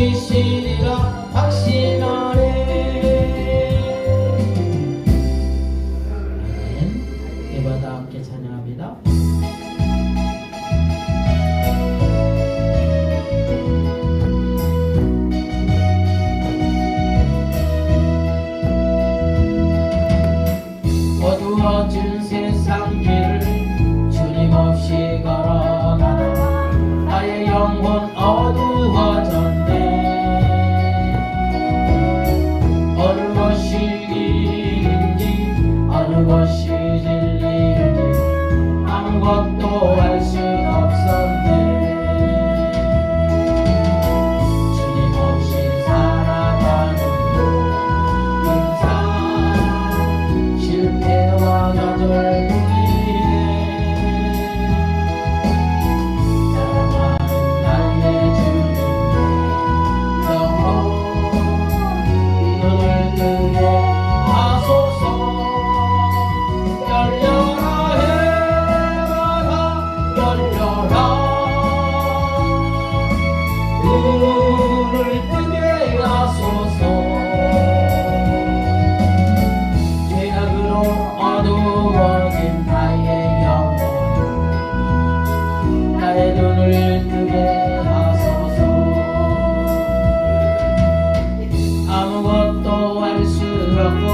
지시리라 확신하네. 예배다 함께 찬양합니다. 어두워진 세상 길을 주님 없이 걸어가다 나의 영혼 어두워졌네. 어느 것이 길인지 어느 것이 진리인지 아무것도 알 수 없었네. 주님 없이 살아가는 인생 실패와 좌절뿐이네. 사랑하는 나의 주님 영혼 눈을 뜨게 하소서. 열려라 해마다 열려라. 눈을 뜨게 하소서. 죄악으로 어두워진 나의 영혼 나의 눈을 뜨게 하소서. 아무것도 알 수 없고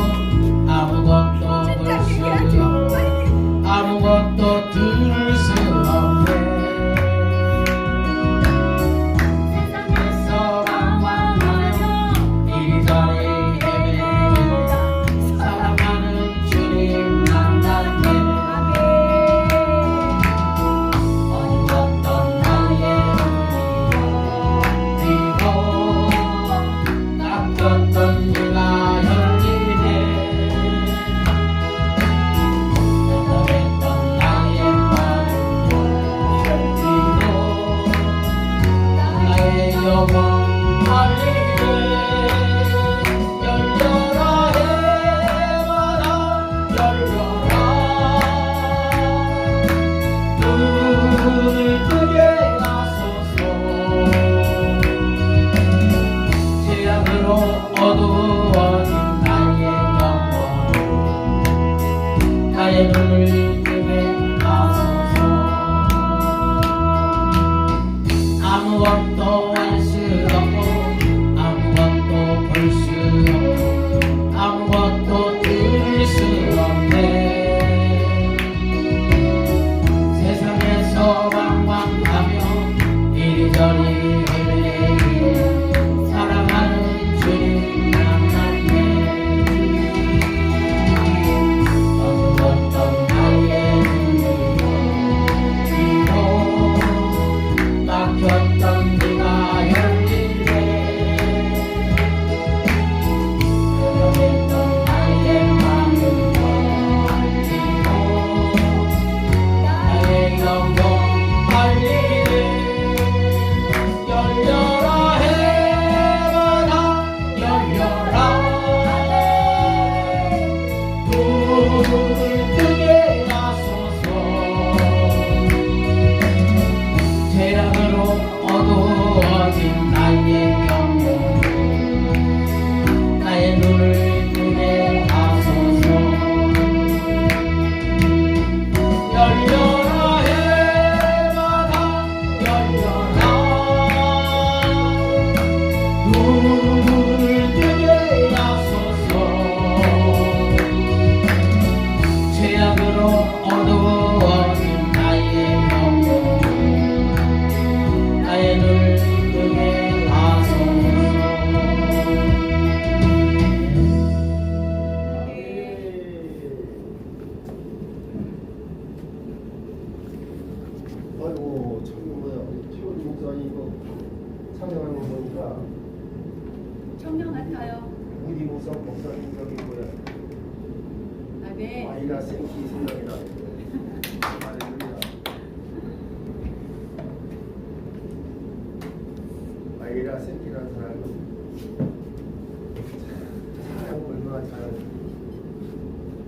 아무것도 볼 수 없고 아무것도 들을 수 없네. 세상에서 방황하며 이리저리 헤매다 사랑하는 주님 만났네. 어두웠던 나의 눈이 열리고 닦였던 네가 열리네. 답답했던 나의 마음 열리고 나의 영혼 알리네. 열려라 해마다 열려라. 눈을 뜨게 하소서. 죄악으로 어두워진 나의 영혼 나의 눈을 뜨게 하소서. 아무것도 알 수 없고 아무것도 볼 수 없고 아무것도 들을 수 없네. 세상에서 방황하며 이리저리 헤매기에 사랑하는 주님 만났네. 어두웠던 나의 눈이 막혔던 네가 열리네. 변했던 나의 마음을 열리고 나의 영혼 알리네. 열려라 해마다 열려라. 눈을 뜨게 하소서. 죄악으로 어두워진 나의 영혼 나의 눈을 뜨게 하소서. 열려라 해마다 열려라. 눈을 뜨게 하소서. 죄악으로 어두워진 나의 영혼 나의 눈을 뜨게 하소서. 아이고 참 뭐야 우리 최원 목사님 이거 찬양하는 거 보니까 청년 같아요. 우리 목사님 여기 뭐야 아, 네. 아이라 생기 생각이 나. 할렐루야. 아이라 생기라는 사람은 찬양 얼마나 잘하는지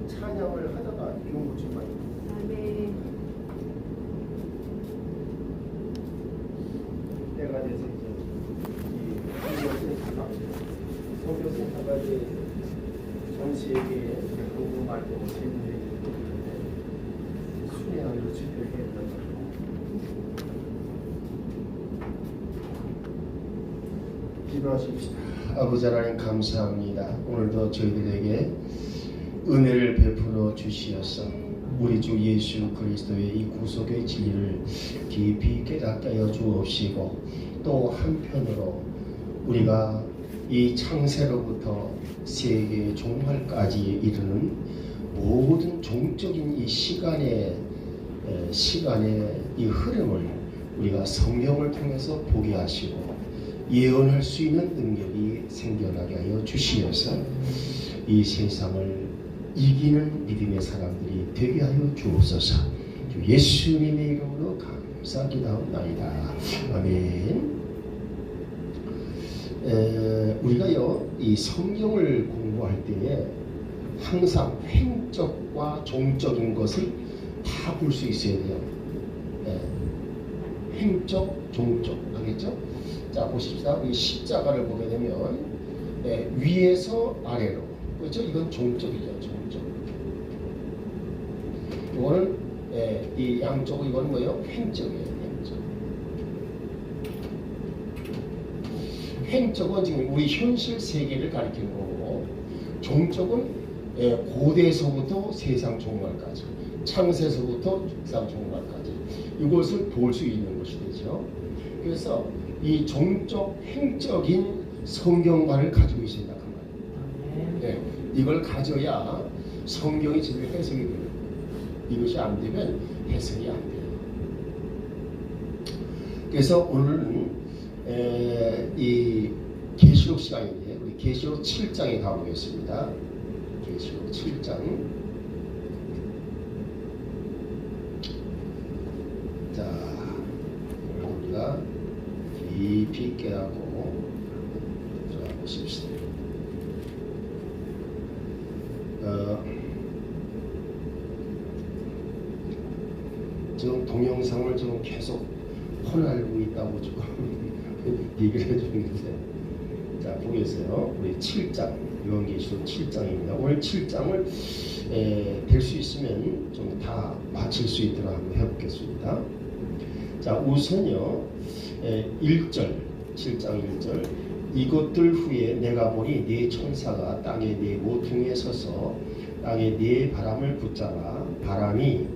찬양을 하다가 이런 것 좀 많이. 아, 네. 때가 돼서 이제 이 선교센터가 이제 전 세계에 한국말 배우고 세계에 순회하기로 집회했던 거죠. 기도하십시다. 아버지 하나님 감사합니다. 오늘도 저희들에게 은혜를 베풀어 주시어서 우리 주 예수 그리스도의 이 구속의 진리를 깊이 깨닫게 하여 주옵시고, 또 한편으로 우리가 이 창세로부터 세계의 종말까지 이르는 모든 종적인 이 시간의 이 흐름을 우리가 성경을 통해서 보게 하시고 예언할 수 있는 능력이 생겨나게 하여 주시어서 이 세상을 이기는 믿음의 사람들이 되게 하여 주옵소서. 예수님의 이름으로 감사기도하옵나이다. 아멘. 우리가요 이 성경을 공부할 때에 항상 횡적과 종적인 것을 다 볼 수 있어야 돼요. 횡적, 종적, 알겠죠? 자, 보십시다. 이 십자가를 보게 되면 위에서 아래로, 그렇죠? 이건 종적이죠, 종적. 이거는 이 양쪽 이건 뭐예요? 횡적이에요, 횡적. 횡적은 지금 우리 현실 세계를 가리키는 거고, 종적은 고대에서부터 세상 종말까지, 창세에서부터 세상 종말까지 이것을 볼 수 있는 것이 되죠. 그래서 이 종적, 횡적인 성경관을 가지고 있어야 된다 그 말이에요. 네, 이걸 가져야 성경이 제대로 해석이 돼요. 이것이 안 되면 해석이 안 돼요. 그래서 오늘은 이 계시록 시간인데 우리 계시록 7장에 가보겠습니다. 계시록 7장. 자, 오늘 우리가 깊이 깨닫고 들어가보십시다. 지금 동영상을 지금 계속 혼알고 있다고 지금 얘기를 해주는데, 자 보겠어요. 우리 7장 요한계시록 7장입니다. 오늘 7장을 될 수 있으면 좀 다 마칠 수 있도록 한번 해보겠습니다. 자 우선요 1절 7장 1절 이것들 후에 내가 보니 네 천사가 땅의 네 모퉁이에 서서 땅의 네 바람을 붙잡아 바람이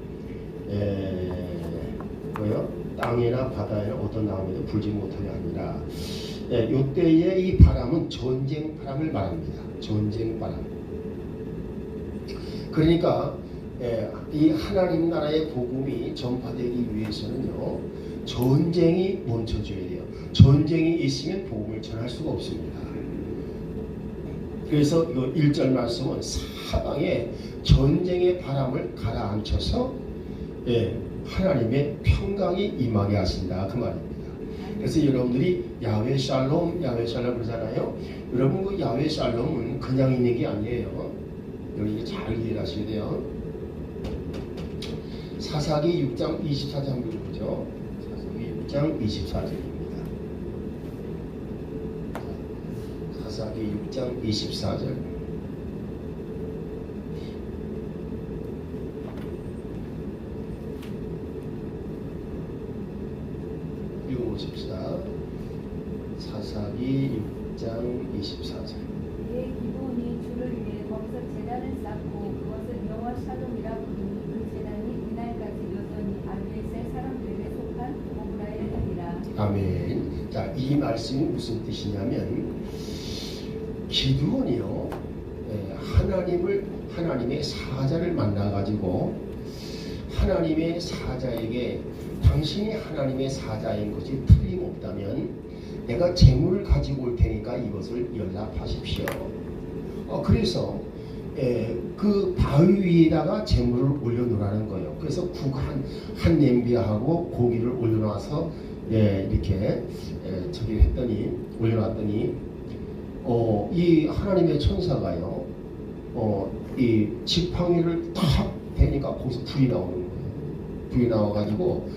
땅이나 바다에나 어떤 나무에도 불지 못하게 하니라. 이때에 이 바람은 전쟁 바람을 말합니다. 전쟁 바람. 그러니까 이 하나님 나라의 복음이 전파되기 위해서는요 전쟁이 멈춰줘야 돼요. 전쟁이 있으면 복음을 전할 수가 없습니다. 그래서 이 1절 말씀은 사방에 전쟁의 바람을 가라앉혀서 하나님의 평강이 임하게 하신다 그 말입니다. 그래서 여러분들이 야훼 샬롬 그러잖아요. 여러분 그 야훼 샬롬은 그냥 있는 게 아니에요. 여러분이 잘 이해하셔야 돼요. 사사기 6장 24절 보죠. 사사기 6장 24절입니다. 사사기 6장 24절. 읽어보십시다. 사사기 6장 24절. 내 기본이 주를 위해 거기서 제단을 쌓고 그것을 여호와 샬롬이라 부르니 그 제단이 이날까지 여전히 아벨셀 사람들에게 속한 오브라의 하니라. 아멘. 자, 이 말씀이 무슨 뜻이냐면 기드온이요 하나님의 사자를 만나가지고 하나님의 사자에게 당신이 하나님의 사자인 것이 틀림없다면 내가 재물을 가지고 올 테니까 이것을 연락하십시오. 그래서 그 바위 위에다가 재물을 올려놓으라는 거예요. 그래서 국 한 냄비하고 고기를 올려놔서 이렇게 저기 했더니 올려놨더니 이 하나님의 천사가요 이 지팡이를 탁 대니까 거기서 불이 나오는 거예요. 불이 나와가지고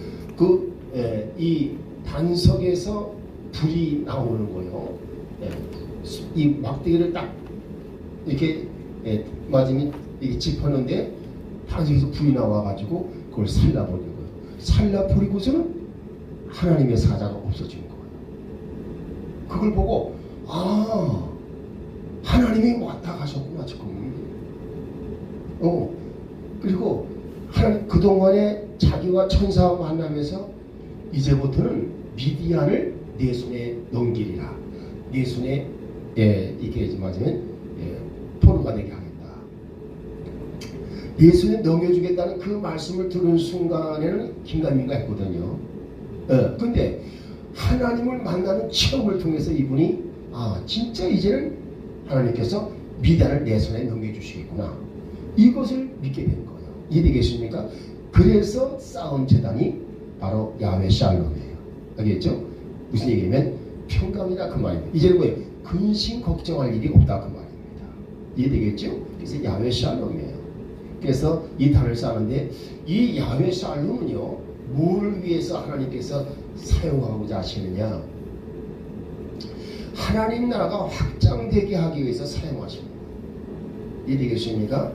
이 단석에서 불이 나오는 거예요. 이 막대기를 딱 이렇게 맞으면 이렇게 짚었는데 당시에서 불이 나와가지고 그걸 살라버린 거예요. 살라버리고서는 하나님의 사자가 없어진 거예요. 그걸 보고 아 하나님이 왔다 가셨구나 지금. 그리고 하나님 그동안에 자기와 천사와 만나면서 이제부터는 미디안을 내 손에 넘기리라. 내 손에 이게 맞으면 포로가 되게 하겠다. 내 손에 넘겨주겠다는 그 말씀을 들은 순간에는 긴가민가 했거든요. 근데 하나님을 만나는 체험을 통해서 이분이 아 진짜 이제는 하나님께서 미디안을 내 손에 넘겨주시겠구나. 이것을 믿게 된 거예요. 이해되겠습니까? 그래서 쌓은 재단이 바로 야훼 샬롬이에요. 알겠죠? 무슨 얘기냐면 평강이다 그 말입니다. 이제는 뭐예요? 근심 걱정할 일이 없다 그 말입니다. 이해되겠죠? 그래서 야훼 샬롬이에요. 그래서 이 단을 쌓는데 이 야훼 샬롬은요 뭐를 위해서 하나님께서 사용하고자 하시느냐? 하나님 나라가 확장되게 하기 위해서 사용하십니다. 이해되겠습니까?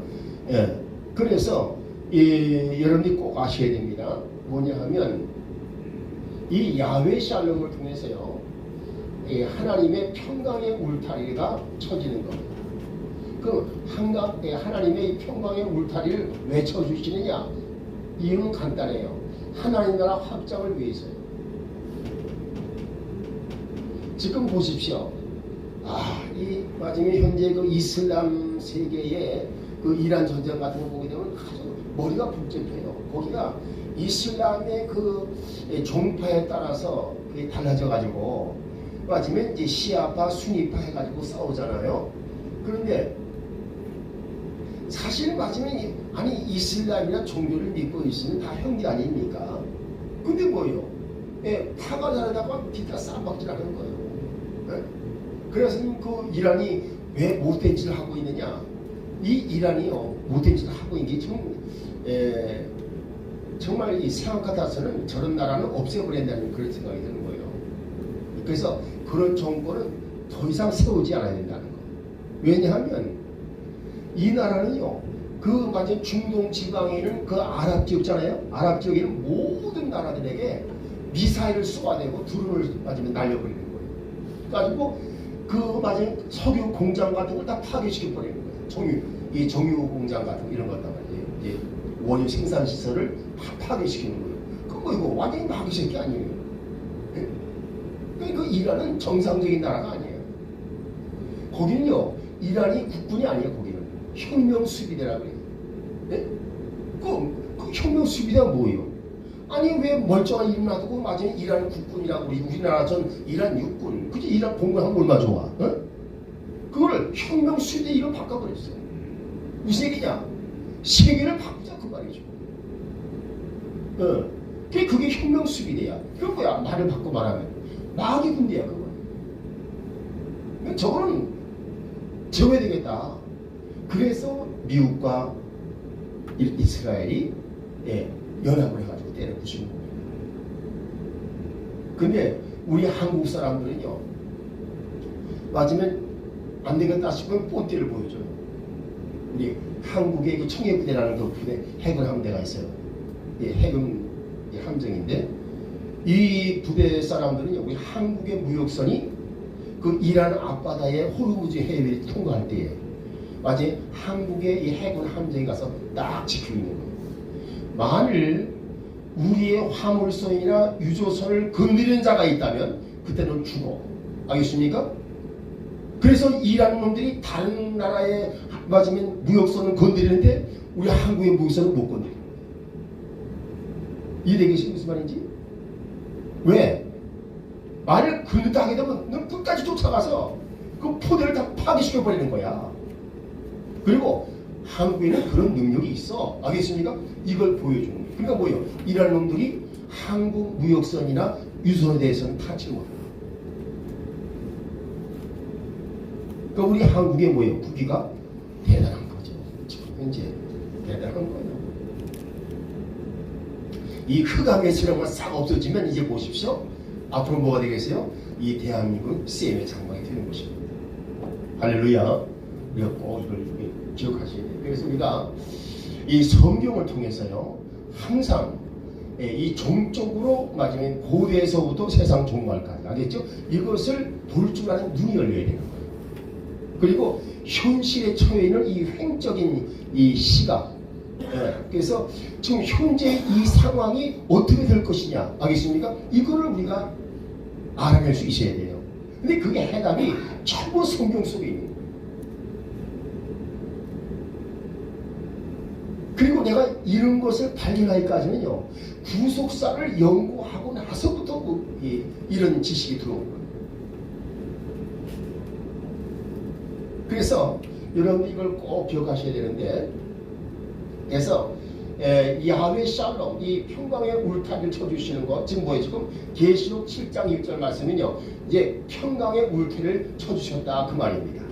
그래서 여러분들이 꼭 아셔야 됩니다. 뭐냐 하면 이 야훼 샬롬을 통해서요 하나님의 평강의 울타리가 쳐지는 겁니다. 그 하나님의 평강의 울타리를 왜 쳐주시느냐? 이유는 간단해요. 하나님 나라 확장을 위해서요. 지금 보십시오. 이 마지막에 현재 그 이슬람 세계의 그 이란 전쟁 같은 거 보게 되면 아주 머리가 복잡해요. 거기가 이슬람의 그 종파에 따라서 그게 달라져 가지고 마지막에 이제 시아파, 수니파 해가지고 싸우잖아요. 그런데 사실 마지막에 아니 이슬람이나 종교를 믿고 있으면 다 형제 아닙니까? 근데 뭐예요? 파가 다르다고 뒤가 쌈박질하는 거예요. 그래서 그 이란이 왜 못된 짓을 하고 있느냐? 이 이란이요 못된 짓을 하고 있는 게 정말 이 생각 같아서는 저런 나라는 없애버려야 된다는 그런 생각이 드는 거예요. 그래서 그런 정권은 더 이상 세우지 않아야 된다는 거예요. 왜냐하면 이 나라는요 그 완전 중동 지방에 있는 그 아랍 지역잖아요. 아랍 지역에 있는 모든 나라들에게 미사일을 쏘아내고 드론을 맞으면 날려버리는 거예요. 가지고 그 맞은 석유 공장 같은 걸 다 파괴시켜 버리는 거예요. 정유 공장 같은 이런 것 같단 말이에요. 원유 생산 시설을 다 파괴시키는 거예요. 그거 이거 완전히 마귀 새끼 아니에요. 그러니까 이란은 정상적인 나라가 아니에요. 거기는요 이란이 국군이 아니에요. 거기는 혁명 수비대라고 해요. 그 혁명 수비대가 뭐예요? 아니 왜 멀쩡한 이름 놔두고 마지막에 이란 국군이라고 우리나라 전 이란 육군 그치 이란 공군하면 얼마나 좋아? 그거를 혁명 수비대 이름 바꿔버렸어요. 무슨 얘기냐? 세계를 바꾸자 그 말이죠. 그게 혁명 수비대야. 그건 뭐야? 말을 바꿔 말하면 마귀 군대야 그거. 저거는 제어해야 되겠다. 그래서 미국과 이스라엘이 연합을 해가지고 때려 부수는 거예요. 근데 우리 한국 사람들은요 맞으면 안 되겠다 싶으면 뽐띠를 보여줘요. 우리 한국의 그 청해부대라는 그 부대 해군 함대가 있어요. 해군 함정인데 이 부대 사람들은요 우리 한국의 무역선이 그 이란 앞바다의 호르무즈 해협을 통과할 때에 마치 한국의 이 해군 함정에 가서 딱 지키고 있는 거예요. 만일 우리의 화물선이나 유조선을 건드리는 자가 있다면 그때는 죽어. 알겠습니까? 그래서 이란 놈들이 다른 나라에 맞으면 무역선을 건드리는데 우리 한국의 무역선은 못 건드려. 이해되겠어요? 무슨 말인지? 왜? 만일 건드다 하게 되면 넌 끝까지 쫓아가서 그 포대를 다 파괴시켜버리는 거야. 그리고 한국에는 그런 능력이 있어. 알겠습니까? 이걸 보여주는 거예요. 그러니까 뭐예요? 이란 놈들이 한국 무역선이나 유선에 대해서는 타치를 못해요. 그러니까 우리 한국의 뭐예요? 국기가 대단한 거죠. 지금 현재 대단한 거예요. 이 흑암의 세력만 싹 없어지면 이제 보십시오. 앞으로 뭐가 되겠어요? 이 대한민국은 CM의 장막이 되는 것입니다. 할렐루야. 우리가 꼭 이걸 기억하셔야 돼요. 그래서 우리가 이 성경을 통해서요, 항상 이 종적으로 맞으면 고대에서부터 세상 종말까지, 알겠죠? 이것을 볼 줄 아는 눈이 열려야 되는 거예요. 그리고 현실에 처해 있는 이 횡적인 이 시각, 그래서 지금 현재 이 상황이 어떻게 될 것이냐, 알겠습니까? 이거를 우리가 알아낼 수 있어야 돼요. 근데 그게 해답이 전부 성경 속에 있는 거예요. 그리고 내가 이런 것을 발견하기까지는요, 구속사를 연구하고 나서부터 이런 지식이 들어온 거예요. 그래서 여러분 이걸 꼭 기억하셔야 되는데, 그래서 야훼 샬롬, 이 평강의 울타리를 쳐주시는 것, 지금 뭐예요? 지금 계시록 7장 1절 말씀은요, 이제 평강의 울타리를 쳐주셨다 그 말입니다.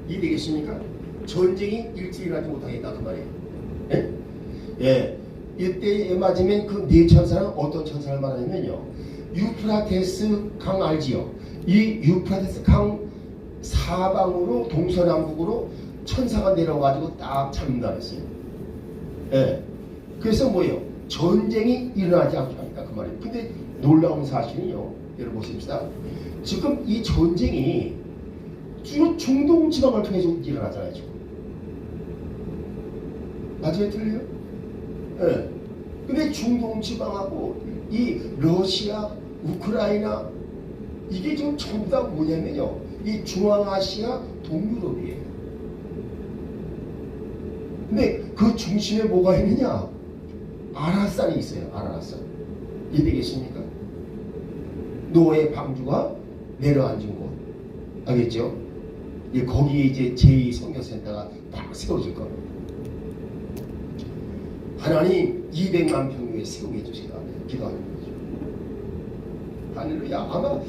이해되겠습니까? 전쟁이 일찍 일어나지 못하겠다 그 말이에요. 예? 예. 이때에 맞으면 그 네 천사는 어떤 천사를 말하냐면요, 유프라테스 강 알지요? 이 유프라테스 강 사방으로 동서남북으로 천사가 내려가지고 딱 잡는다 그랬어요. 예. 그래서 뭐예요? 전쟁이 일어나지 않게 하니까 그 말이에요. 근데 놀라운 사실은요, 여러분 보십시다. 지금 이 전쟁이 주로 중동 지방을 통해서 일어나잖아요. 지금. 맞아요? 틀려요? 예. 근데 중동 지방하고 이 러시아, 우크라이나, 이게 지금 전부 다 뭐냐면요, 이 중앙아시아, 동유럽이에요. 근데 그 중심에 뭐가 있느냐? 아라산이 있어요. 아라산. 이해되겠습니까? 노아의 방주가 내려앉은 곳, 알겠죠? 거기에 이제 제2선교센터가 딱 세워질 겁니다. 하나님 200만 평에 세우게 해주시라 기도하는 거죠. 할렐루야. 아마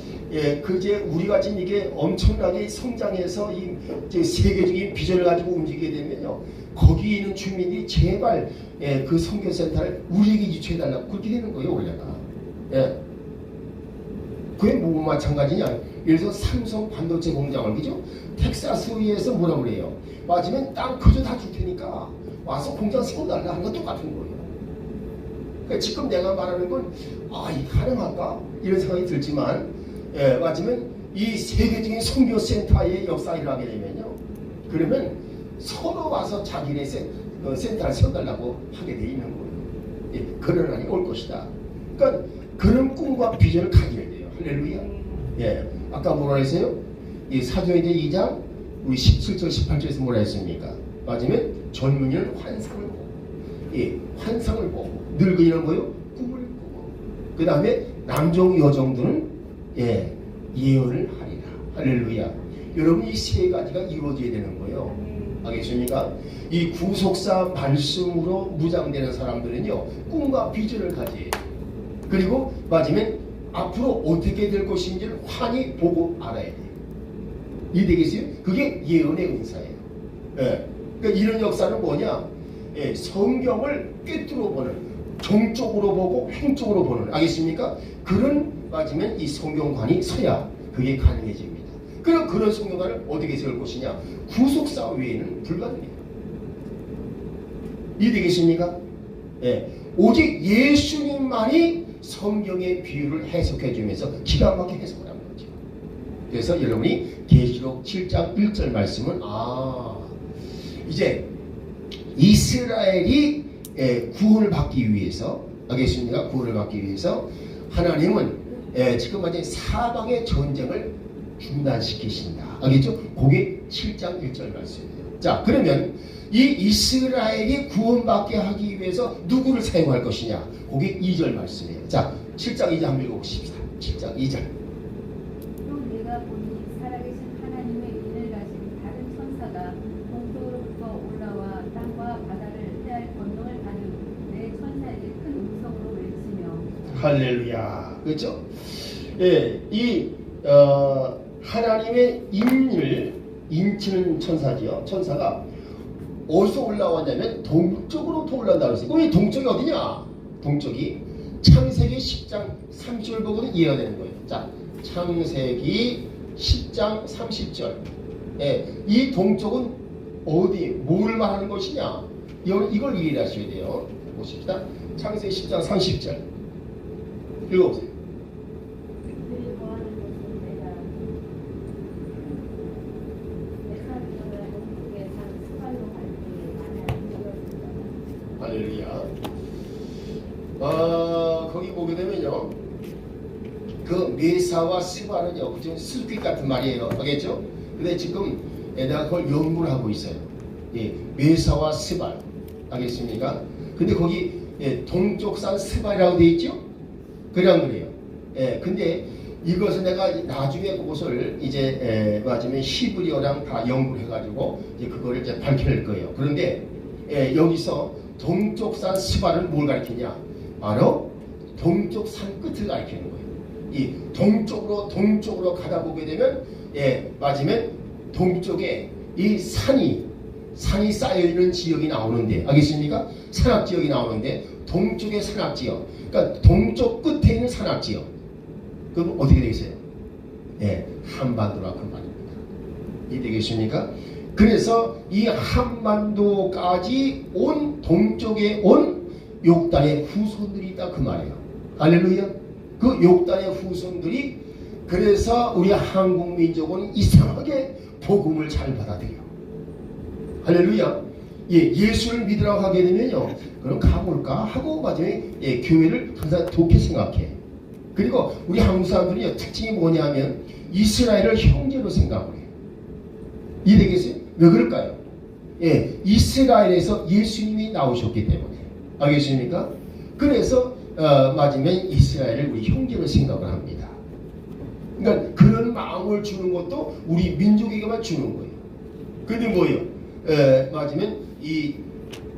그제 우리가 지금 이게 엄청나게 성장해서 이 세계적인 비전을 가지고 움직이게 되면요, 거기 있는 주민들이 제발 그 선교센터를 우리에게 유치해달라고 그렇게 되는 거예요, 원래가. 그게 뭐 마찬가지냐? 예를 들어서 삼성 반도체 공장을, 그죠? 텍사스에서 뭐라 그래요? 맞으면 땅 그저 다 줄 테니까 와서 공장 세워달라 하는 건 똑같은 거예요. 그러니까 지금 내가 말하는 건, 이 가능할까? 이런 생각이 들지만, 맞으면 이 세계적인 선교센터의 역사가 일어나게 되면요, 그러면 서로 와서 자기네 센터를 세워달라고 하게 돼 있는 거예요. 그런 날이 올 것이다. 그러니까 그런 꿈과 비전을 가져야 돼요. 할렐루야. 아까 뭐라 했어요? 이 사도행전 2장 우리 17절 18절에서 뭐라 했습니까? 맞으면 젊은이는 환상을 보고, 환상을 보고, 늙은이는 뭐요? 꿈을 꾸고, 그 다음에 남종 여종들은 예언을 하리라. 할렐루야. 여러분 이 세 가지가 이루어져야 되는 거예요. 알겠습니까? 이 구속사 말씀으로 무장되는 사람들은요, 꿈과 비전을 가져요. 그리고 맞으면 앞으로 어떻게 될 것인지를 환히 보고 알아야 돼요. 이해되겠어요? 그게 예언의 은사예요. 그러니까 이런 역사는 뭐냐? 성경을 꿰뚫어 보는, 정적으로 보고 횡적으로 보는, 알겠습니까? 그런 맞으면 이 성경관이 서야 그게 가능해집니다. 그럼 그런 성경관을 어떻게 세울 것이냐? 구속사 외에는 불가능해요. 이해되겠습니까? 오직 예수님만이 성경의 비유를 해석해 주면서 기가 막히게 해석을 하는 거죠. 그래서 여러분이 계시록 7장 1절 말씀은 이제 이스라엘이 구원을 받기 위해서, 알겠습니까? 구원을 받기 위해서 하나님은 지금 완전히 사방의 전쟁을 중단시키신다. 알겠죠? 그게 7장 1절 말씀이에요. 자, 그러면 이 이스라엘이 구원받게 하기 위해서 누구를 사용할 것이냐? 그게 2절 말씀이에요. 자, 7장 2절 한번 읽어보십시다. 7장 2절. 또 내가 보니 살아계신 하나님의 인을 가진 다른 천사가 동쪽으로부터 올라와 땅과 바다를 해할 권능을 가진 내 천사에게 큰 음성으로 외치며. 할렐루야. 그렇죠? 이 하나님의 인을 인치는 천사지요. 천사가 어디서 올라왔냐면 동쪽으로부터 올라온다고 했어요. 이 동쪽이 어디냐? 동쪽이 창세기 10장 30절 보고는 이해가 되는 거예요. 자, 창세기 10장 30절. 예, 이 동쪽은 어디, 뭘 말하는 것이냐? 이걸 이해를 하셔야 돼요. 보십시다. 창세기 10장 30절. 읽어보세요. 할렐루야. 거기 보게 되면요, 그 메사와 스바는요, 그죠? 스피릿 같은 말이에요. 알겠죠? 근데 지금 내가 그걸 연구를 하고 있어요. 예, 메사와 스발. 알겠습니까? 근데 거기 동쪽산 스발이라고 되어 있죠? 그냥 그래요. 예, 근데 이것은 내가 나중에 그것을 이제 맞으면 히브리어랑 다 연구를 해가지고 이제 그거를 이제 밝혀낼 거예요. 그런데 여기서 동쪽산 스발은 뭘 가리키냐? 바로 동쪽 산 끝을 가리키는 거예요. 이 동쪽으로 가다 보게 되면 맞으면 동쪽에 이 산이 쌓여 있는 지역이 나오는데, 알겠습니까? 산악 지역이 나오는데 동쪽의 산악 지역, 그러니까 동쪽 끝에 있는 산악 지역. 그럼 어떻게 되겠어요? 한반도라 그 말입니다. 이해되겠습니까? 그래서 이 한반도까지 온 동쪽에 온 욕단의 후손들이 있다 그 말이에요. 할렐루야. 그 욕단의 후손들이, 그래서 우리 한국 민족은 이상하게 복음을 잘 받아들여. 할렐루야. 예수를 믿으라고 하게 되면요, 그럼 가볼까 하고 맞아요. 교회를 항상 좋게 생각해. 그리고 우리 한국 사람들이 특징이 뭐냐면 이스라엘을 형제로 생각을 해요. 이해되겠어요? 왜 그럴까요? 이스라엘에서 예수님이 나오셨기 때문에. 알겠습니까? 그래서 맞으면 이스라엘을 우리 형제로 생각을 합니다. 그러니까 그런 마음을 주는 것도 우리 민족에게만 주는 거예요. 근데 뭐예요? 맞으면 이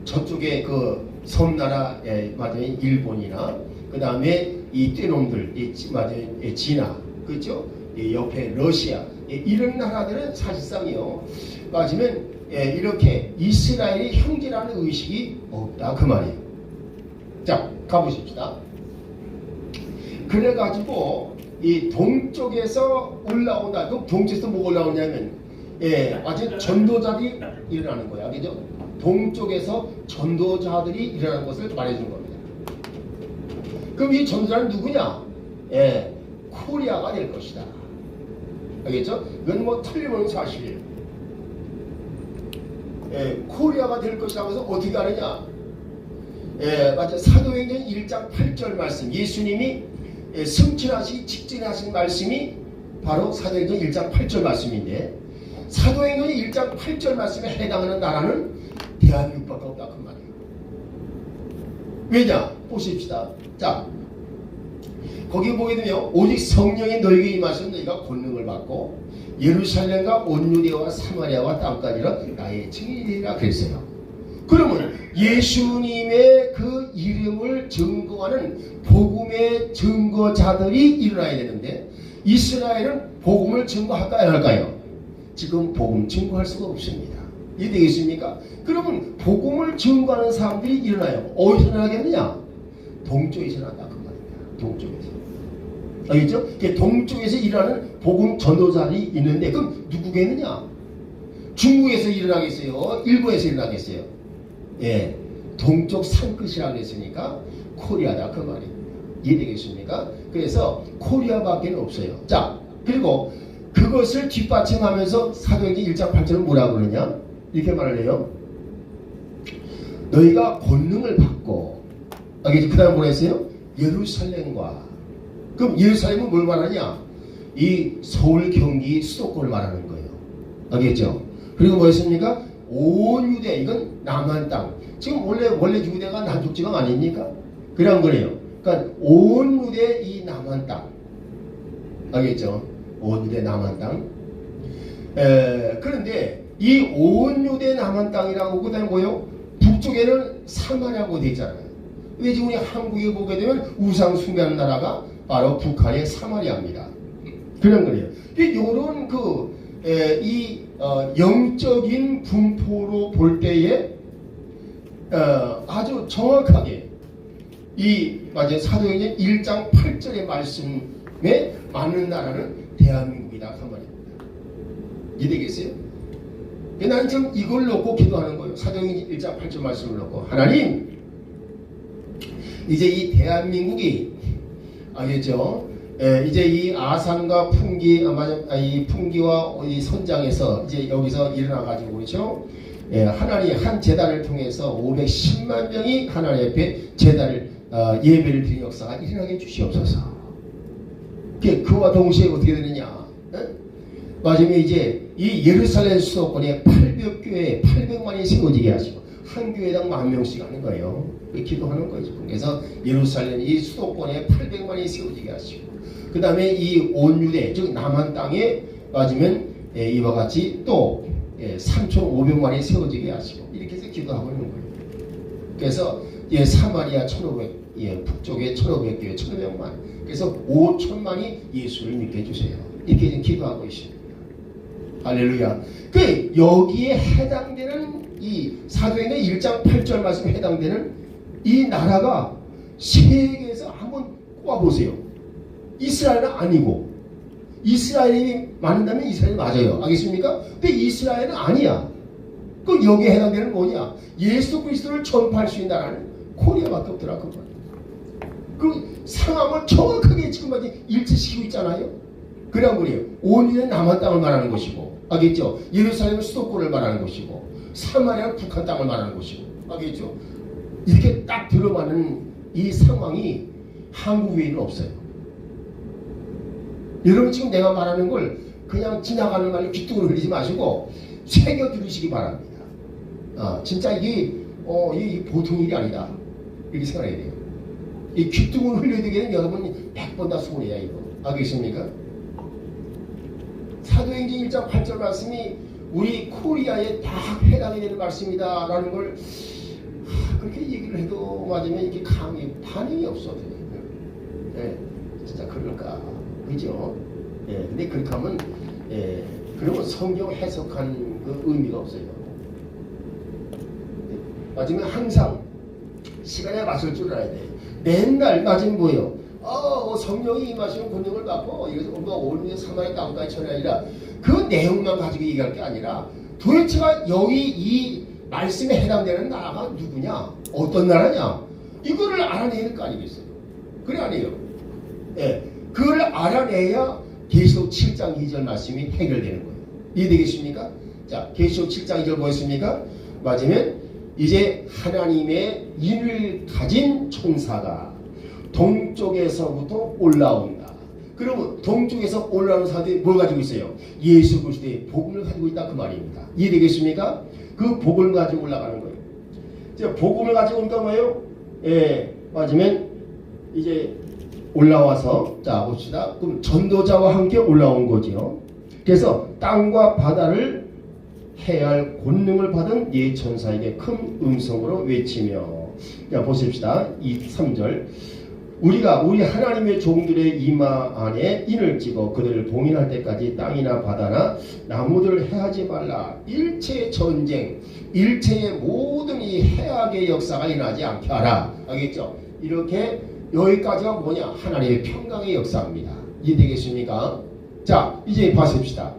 저쪽에 그 섬나라 맞으면 일본이나 그 다음에 이 떼놈들 맞으면 진화, 그렇죠? 옆에 러시아, 이런 나라들은 사실상요 맞으면 이렇게 이스라엘의 형제라는 의식이 없다 그 말이에요. 자, 가보십시다. 그래가지고 이 동쪽에서 올라온다. 그럼 동쪽에서 뭐 올라오냐면 아주 전도자들이 일어나는 거야, 그죠? 동쪽에서 전도자들이 일어나는 것을 말해주는 겁니다. 그럼 이 전도자는 누구냐? 코리아가 될 것이다. 알겠죠? 이건 뭐 틀림없는 사실이에요. 코리아가 될 것이라고 해서 어떻게 하느냐? 맞아. 사도행전 1장 8절 말씀, 예수님이 승천하시기 직전에 하신 말씀이 바로 사도행전 1장 8절 말씀인데, 사도행전 1장 8절 말씀에 해당하는 나라는 대한민국밖에 없다 그 말이에요. 왜냐? 보십시다. 자, 거기 보게 되면 오직 성령이 너에게 임하시면 너희가 권능을 받고 예루살렘과 온 유대와 사마리아와 땅까지는 나의 증인이 되리라 그랬어요. 그러면 예수님의 그 이름을 증거하는 복음의 증거자들이 일어나야 되는데, 이스라엘은 복음을 증거할까요 안 할까요? 지금 복음 증거할 수가 없습니다. 이해되겠습니까? 그러면 복음을 증거하는 사람들이 일어나요. 어디서 일어나겠느냐? 동쪽에서 일어난다 그 말입니다. 동쪽에서. 알겠죠? 동쪽에서 일어나는 복음 전도자들이 있는데, 그럼 누구겠느냐? 중국에서 일어나겠어요? 일본에서 일어나겠어요? 동쪽 산끝이라고 했으니까 코리아다 그 말입니다. 이해되겠습니까? 그래서 코리아밖에 없어요. 자, 그리고 그것을 뒷받침하면서 사도행전 1장 8절은 뭐라고 그러냐? 이렇게 말을 해요. 너희가 권능을 받고, 알겠지? 그 다음 뭐라 했어요? 예루살렘과, 그럼 예루살렘은 뭘 말하냐? 이 서울, 경기, 수도권을 말하는 거예요. 알겠죠? 그리고 뭐였습니까? 온 유대, 이건 남한 땅. 지금 원래 유대가 남쪽 지방 아닙니까? 그런 거예요. 그러니까 온 유대 이 남한 땅. 알겠죠? 온 유대 남한 땅. 그런데 이 온 유대 남한 땅이라고 그다음에 뭐요? 북쪽에는 사마리아고 되어 있잖아요. 근데 지금 우리 한국에 보게 되면 우상 숭배하는 나라가 바로 북한의 사마리아입니다. 그런 거예요. 이런 영적인 분포로 볼 때에 아주 정확하게 이 맞아요. 사도행전 1장 8절의 말씀에 맞는 나라는 대한민국이다 그 말입니다. 이해되겠어요? 나는 지금 이걸 놓고 기도하는 거예요. 사도행전 1장 8절 말씀을 놓고 하나님 이제 이 대한민국이 알겠죠? 이제 이 아산과 풍기 이 풍기와 이 선장에서 이제 여기서 일어나 가지고 그렇죠? 하나님 한 제단을 통해서 510만 명이 하나님 앞에 제단을 예배를 드리는 역사가 일어나게 주시옵소서. 그와 동시에 어떻게 되느냐? 마지막에 이제 이 예루살렘 수도권에 800교회 800만이 세워지게 하시고 한 교회당 10,000명씩 하는 거예요. 기도하는 거죠. 그래서 예루살렘 이 수도권에 800만이 세워지게 하시고 그 다음에 이 온 유대 즉 남한 땅에 맞으면 이와 같이 또 3,500만이 세워지게 하시고 이렇게 해서 기도하고 있는 거예요. 그래서 사마리아 1,500 북쪽에 1,500교회 1,500만 그래서 5천만이 예수를 믿게 해주세요. 이렇게 지금 기도하고 있습니다. 할렐루야. 그 여기에 해당되는 이 사도행전 1장 8절 말씀에 해당되는 이 나라가 세계에서 한번 꼽아보세요. 이스라엘은 아니고 이스라엘이 맞는다면 이스라엘이 맞아요. 알겠습니까? 근데 이스라엘은 아니야. 그 여기에 해당되는 뭐냐? 예수 그리스도를 전파할 수 있는 나라는 코리아밖에 없더라. 그 상황을 정확하게 지금까지 일치시키고 있잖아요. 그냥 그래요. 온 유대 남한 땅을 말하는 것이고 알겠죠? 예루살렘은 수도권을 말하는 것이고 사마리아는 북한 땅을 말하는 것이고 알겠죠? 이렇게 딱 들어가는 이 상황이 한국 외에는 없어요. 여러분 지금 내가 말하는 걸 그냥 지나가는 말로 귀뚱을 흘리지 마시고 새겨 들으시기 바랍니다. 진짜 이게 보통 일이 아니다. 이렇게 생각해야 돼요. 이 귀뚱을 흘려야 되기에는 여러분 100번 다 수고해야 이거. 알겠습니까? 사도행전 1장 8절 말씀이 우리 코리아에 다 해당이 되는 말씀이다 라는 걸 그렇게 얘기를 해도 맞으면 이렇게 반응이 없어. 진짜 그럴까? 그죠? 근데 그렇게 하면 그러면 성경 해석한 그 의미가 없어요. 맞으면 항상 시간에 맞을 줄 알아야 돼. 맨날 맞으면 뭐예요? 성령이 임하시는 권능을 받고 이래서 뭔가 온유의 사마리 땅까지 전이 아니라 그 내용만 가지고 얘기할 게 아니라 도대체가 여기 이 말씀에 해당되는 나라가 누구냐? 어떤 나라냐? 이거를 알아내야 될 거 아니겠어요? 그래 아니에요? 그걸 알아내야 계시록 7장 2절 말씀이 해결되는 거예요. 이해되겠습니까? 자, 계시록 7장 2절 뭐였습니까? 맞으면 이제 하나님의 인을 가진 천사가 동쪽에서부터 올라온다. 그러면 동쪽에서 올라오는 사람들이 뭘 가지고 있어요? 예수 그리스도의 복음을 가지고 있다 그 말입니다. 이해되겠습니까? 그 복음을 가지고 올라가는 거예요. 자, 복음을 가지고 온다 뭐예요? 맞으면 이제 올라와서 자 봅시다. 그럼 전도자와 함께 올라온 거지요. 그래서 땅과 바다를 해할 권능을 받은 예 천사에게 큰 음성으로 외치며 자 보십시다. 3절 우리가 우리 하나님의 종들의 이마 안에 인을 찍어 그들을 봉인할 때까지 땅이나 바다나 나무들을 해하지 말라. 일체의 전쟁 일체의 모든 이 해악의 역사가 일어나지 않게 하라. 알겠죠? 이렇게 여기까지가 뭐냐? 하나님의 평강의 역사입니다. 이해되겠습니까? 자 이제 보십시다.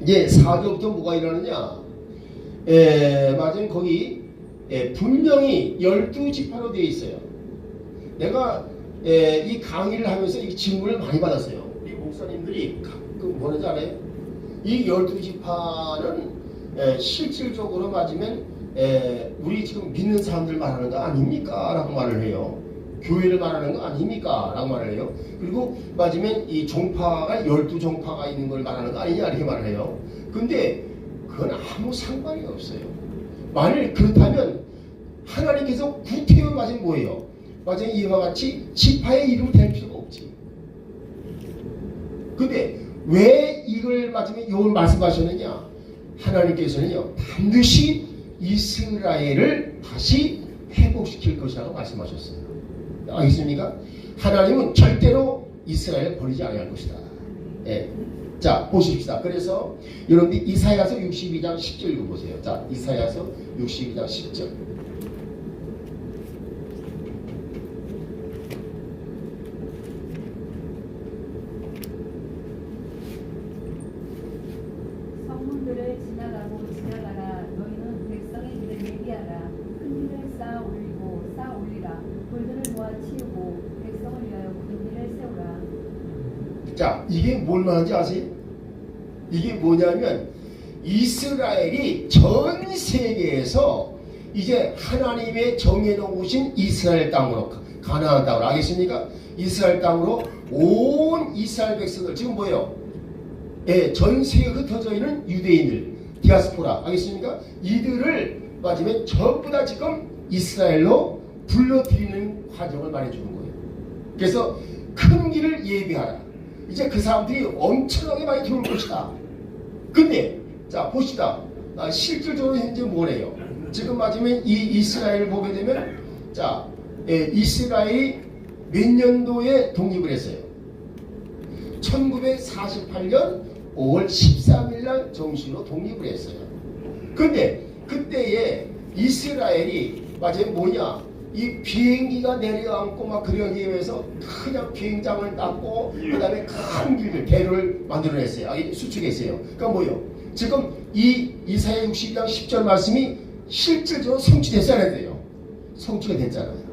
이제 4절부터 뭐가 일어나느냐? 맞으면 거기 분명히 12지파로 되어 있어요. 내가 이 강의를 하면서 이 질문을 많이 받았어요. 우리 목사님들이 가끔 뭐라지 않아요? 이 12지파는 실질적으로 맞으면 우리 지금 믿는 사람들 말하는 거 아닙니까? 라고 말을 해요. 교회를 말하는 거 아닙니까? 라고 말을 해요. 그리고 맞으면 이 종파가 12종파가 있는 걸 말하는 거 아니냐? 이렇게 말을 해요. 근데 그건 아무 상관이 없어요. 만일 그렇다면 하나님께서 구태여 맞으면 뭐예요? 맞아요. 이와 같이 지파의 이름을 댈 필요가 없지. 근데 왜 이걸 맞으면 이걸 말씀하셨느냐? 하나님께서는요 반드시 이스라엘을 다시 회복시킬 것이라고 말씀하셨어요. 알겠습니까? 하나님은 절대로 이스라엘을 버리지 않을 것이다. 자 보십시다. 그래서 여러분들 이사야서 62장 10절 읽어보세요. 자 이사야서 62장 10절 치우고 백성을 위하여 군대를 세우라. 자, 이게 뭘 말하는지 아세요? 이게 뭐냐면 이스라엘이 전 세계에서 이제 하나님의 정해놓으신 이스라엘 땅으로, 가나안 땅으로, 알겠습니까? 이스라엘 땅으로 온 이스라엘 백성들, 지금 뭐예요? 예, 전 세계에 흩어져 있는 유대인들, 디아스포라, 알겠습니까? 이들을 맞으면 전부 다 지금 이스라엘로 불러들이는 과정을 말해주는 거예요. 그래서 큰 길을 예비하라. 이제 그 사람들이 엄청나게 많이 들어올 것이다. 근데 자 봅시다. 실질적으로 현재 뭐래요? 지금 맞으면 이 이스라엘을 보게 되면 자 이스라엘이 몇 년도에 독립을 했어요? 1948년 5월 13일 날 정식으로 독립을 했어요. 근데 그때에 이스라엘이 맞으면 뭐냐? 이 비행기가 내려앉고 막 그러기 위해서 그냥 비행장을 닦고 그 다음에 큰 길을 대로를 만들어냈어요. 수축했어요. 그러니까 뭐요? 지금 이 이사야 62장 10절 말씀이 실질적으로 성취됐어야 돼요. 성취가 됐잖아요.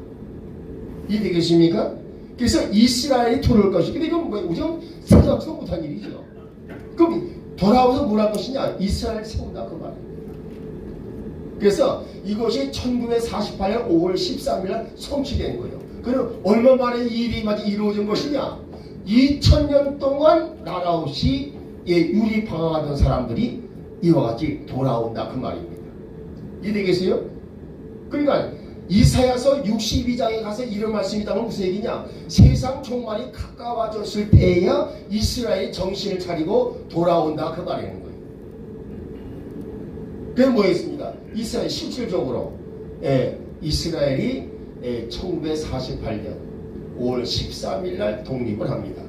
이해되겠습니까? 그래서 이스라엘이 돌아올 것이. 근데 이건 뭐예요? 우리가 생각도 못한 일이죠. 그럼 돌아와서 뭘 할 것이냐? 이스라엘 세운다 그 말이에요. 그래서 이것이 1948년 5월 13일 날 성취된 거예요. 그럼 얼마 만에 이 일이 이루어진 것이냐? 2000년 동안 나라 없이 유리방황하던 사람들이 이와 같이 돌아온다 그 말입니다. 이해되겠어요? 그러니까 이사야서 62장에 가서 이런 말씀이 있다면 무슨 얘기냐? 세상 종말이 가까워졌을 때에야 이스라엘이 정신을 차리고 돌아온다 그 말이라는 거예요. 그게 뭐였습니까? 이스라엘 실질적으로 이스라엘이 1948년 5월 13일 날 독립을 합니다.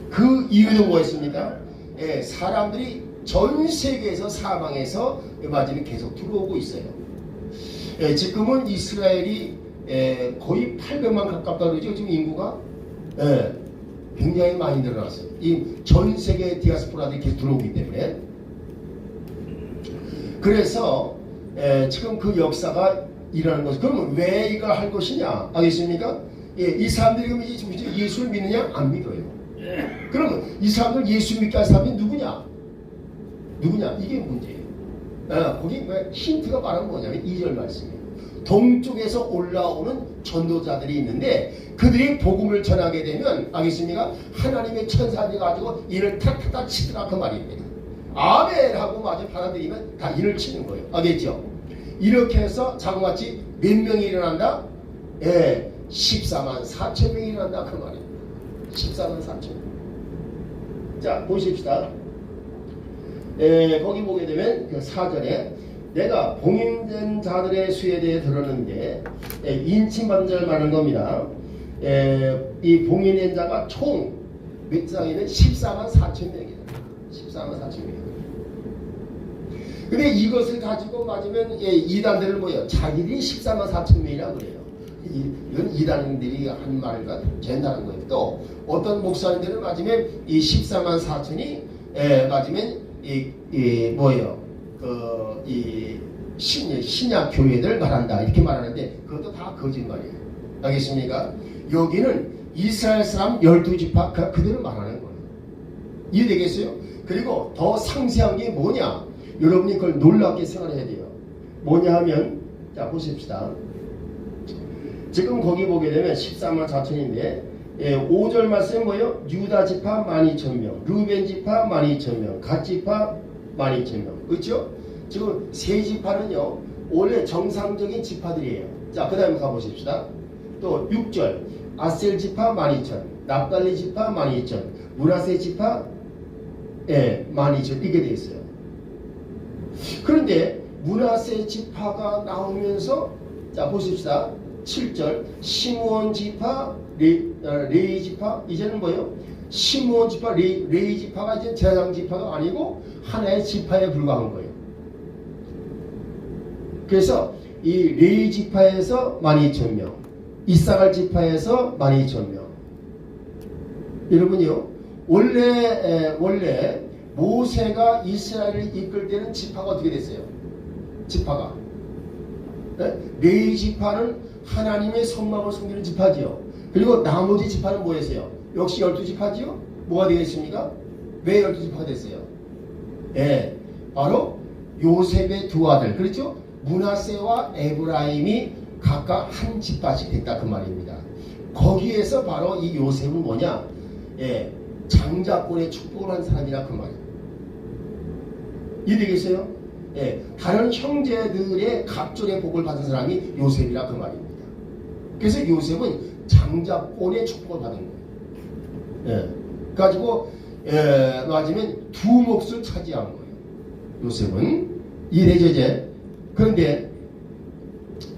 그 이유는 뭐였습니까? 사람들이 전 세계에서 사방에서 맞으면 계속 들어오고 있어요. 지금은 이스라엘이 거의 800만 가깝다 그러죠. 지금 인구가 굉장히 많이 늘어났어요. 이 전 세계 디아스포라들이 계속 들어오기 때문에. 그래서 지금 그 역사가 일어나는 거죠. 그러면 왜 이걸 할 것이냐? 알겠습니까? 이 사람들이 그럼 예수를 믿느냐? 안 믿어요. 그러면 이 사람들 예수 믿게 할 사람이 누구냐? 이게 문제예요. 거기 힌트가 말하는 뭐냐면 2절 말씀이에요. 동쪽에서 올라오는 전도자들이 있는데 그들이 복음을 전하게 되면 알겠습니까? 하나님의 천사들이 가지고 이를 탁탁 치더라 그 말입니다. 아멘 하고 마저 받아들이면 다 인을 치는 거예요. 알겠죠? 이렇게 해서 자그마치 몇 명이 일어난다? 14만 4천 명이 일어난다 그 말이에요. 14만 4천 명. 자 보십시다. 거기 보게 되면 그 4절에 내가 봉인된 자들의 수에 대해 들었는데 인침받은 자를 말하는 겁니다. 이 봉인된 자가 총 몇 장이면 14만 4천 명이에요. 14만 4천 명. 근데 이것을 가지고 맞으면 이단들을 뭐예요? 자기들이 14만 4천 명이라고 그래요. 이건 이단들이 한 말과 된다는 거예요. 또 어떤 목사님들은 맞으면 이 14만 4천이 맞으면 뭐예요? 이 신약 교회들 말한다 이렇게 말하는데 그것도 다 거짓말이에요. 알겠습니까? 여기는 이스라엘 사람 12지파 그대로 말하는 거예요. 이해되겠어요? 그리고 더 상세한 게 뭐냐? 여러분이 그걸 놀랍게 생각해야 돼요. 뭐냐 하면 자 보십시다. 지금 거기 보게 되면 14만 4천인데 5절 말씀은 뭐예요? 유다 지파 12,000명, 루벤 지파 12,000명, 갓 지파 12,000명. 그렇죠? 지금 세 지파는요 원래 정상적인 지파들이에요. 자 그 다음에 가보십시다. 또 6절 아셀 지파 12,000, 납달리 지파 12,000, 므낫세 지파 12,000 이게 돼 있어요. 그런데 므낫세 지파가 나오면서 자 보십시다. 7절 시므온 지파 레위 지파 이제는 뭐예요? 시므온 지파 레위 지파가 이제 제사장 지파가 아니고 하나의 지파에 불과한 거예요. 그래서 이 레위 지파에서 12,000명, 이사갈 지파에서 12,000명. 여러분요 원래 모세가 이스라엘을 이끌 때는 지파가 어떻게 됐어요? 지파가 레위 지파는 하나님의 성막을 섬기는 지파지요. 그리고 나머지 지파는 뭐였어요? 역시 12지파지요. 뭐가 되겠습니까? 왜 12지파가 됐어요? 예, 바로 요셉의 두 아들, 그렇죠? 므낫세와 에브라임이 각각 한 지파씩 됐다 그 말입니다. 거기에서 바로 이 요셉은 뭐냐? 예, 장자권의 축복을 한 사람이라 그 말이에요. 이해되겠어요? 예, 다른 형제들의 갑절의 복을 받은 사람이 요셉이라 그 말입니다. 그래서 요셉은 장자권의 축복을 받은 거예요. 예, 가지고 맞으면 두 몫을 차지한 거예요. 요셉은 이래저래. 그런데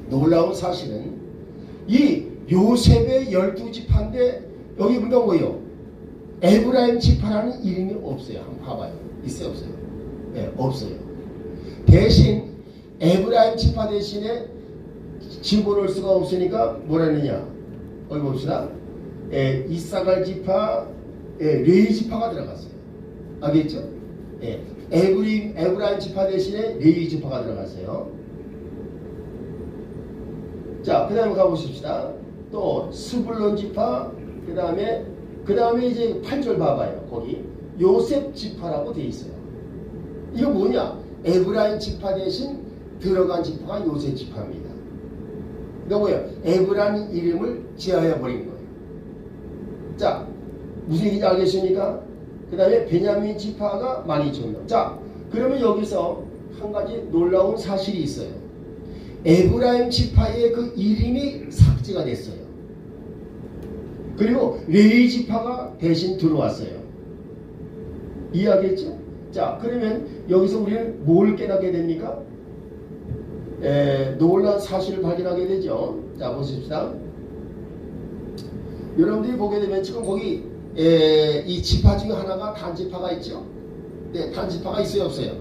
놀라운 사실은 이 요셉의 12지파인데 여기 보니까 뭐예요? 에브라임 지파라는 이름이 없어요. 한번 봐봐요. 있어요, 없어요? 네, 없어요. 대신 에브라임 지파 대신에 집어넣을 수가 없으니까 뭐라느냐? 어디 봅시다. 이사갈 지파, 레위 지파가 들어갔어요. 알겠죠? 에브라임 지파 대신에 레위 지파가 들어갔어요. 자, 그 다음에 가보십시다. 또 스불론 지파, 그 다음에 이제 8절 봐봐요. 거기 요셉 지파라고 돼 있어요. 이거 뭐냐? 에브라임 지파 대신 들어간 지파가 요셉 지파입니다. 그러니까 뭐예요? 에브라임 이름을 지어야 버린 거예요. 자, 무슨 얘기인지 알겠습니까? 그 다음에 베냐민 지파가 12,000명. 자, 그러면 여기서 한 가지 놀라운 사실이 있어요. 에브라임 지파의 그 이름이 삭제가 됐어요. 그리고 레위 지파가 대신 들어왔어요. 이해하겠죠? 자, 그러면 여기서 우리는 뭘 깨닫게 됩니까? 놀라운 사실을 발견하게 되죠. 자, 보십시다. 여러분들이 보게 되면 지금 거기 이 지파 중에 하나가 단지파가 있죠? 네, 단지파가 있어요, 없어요?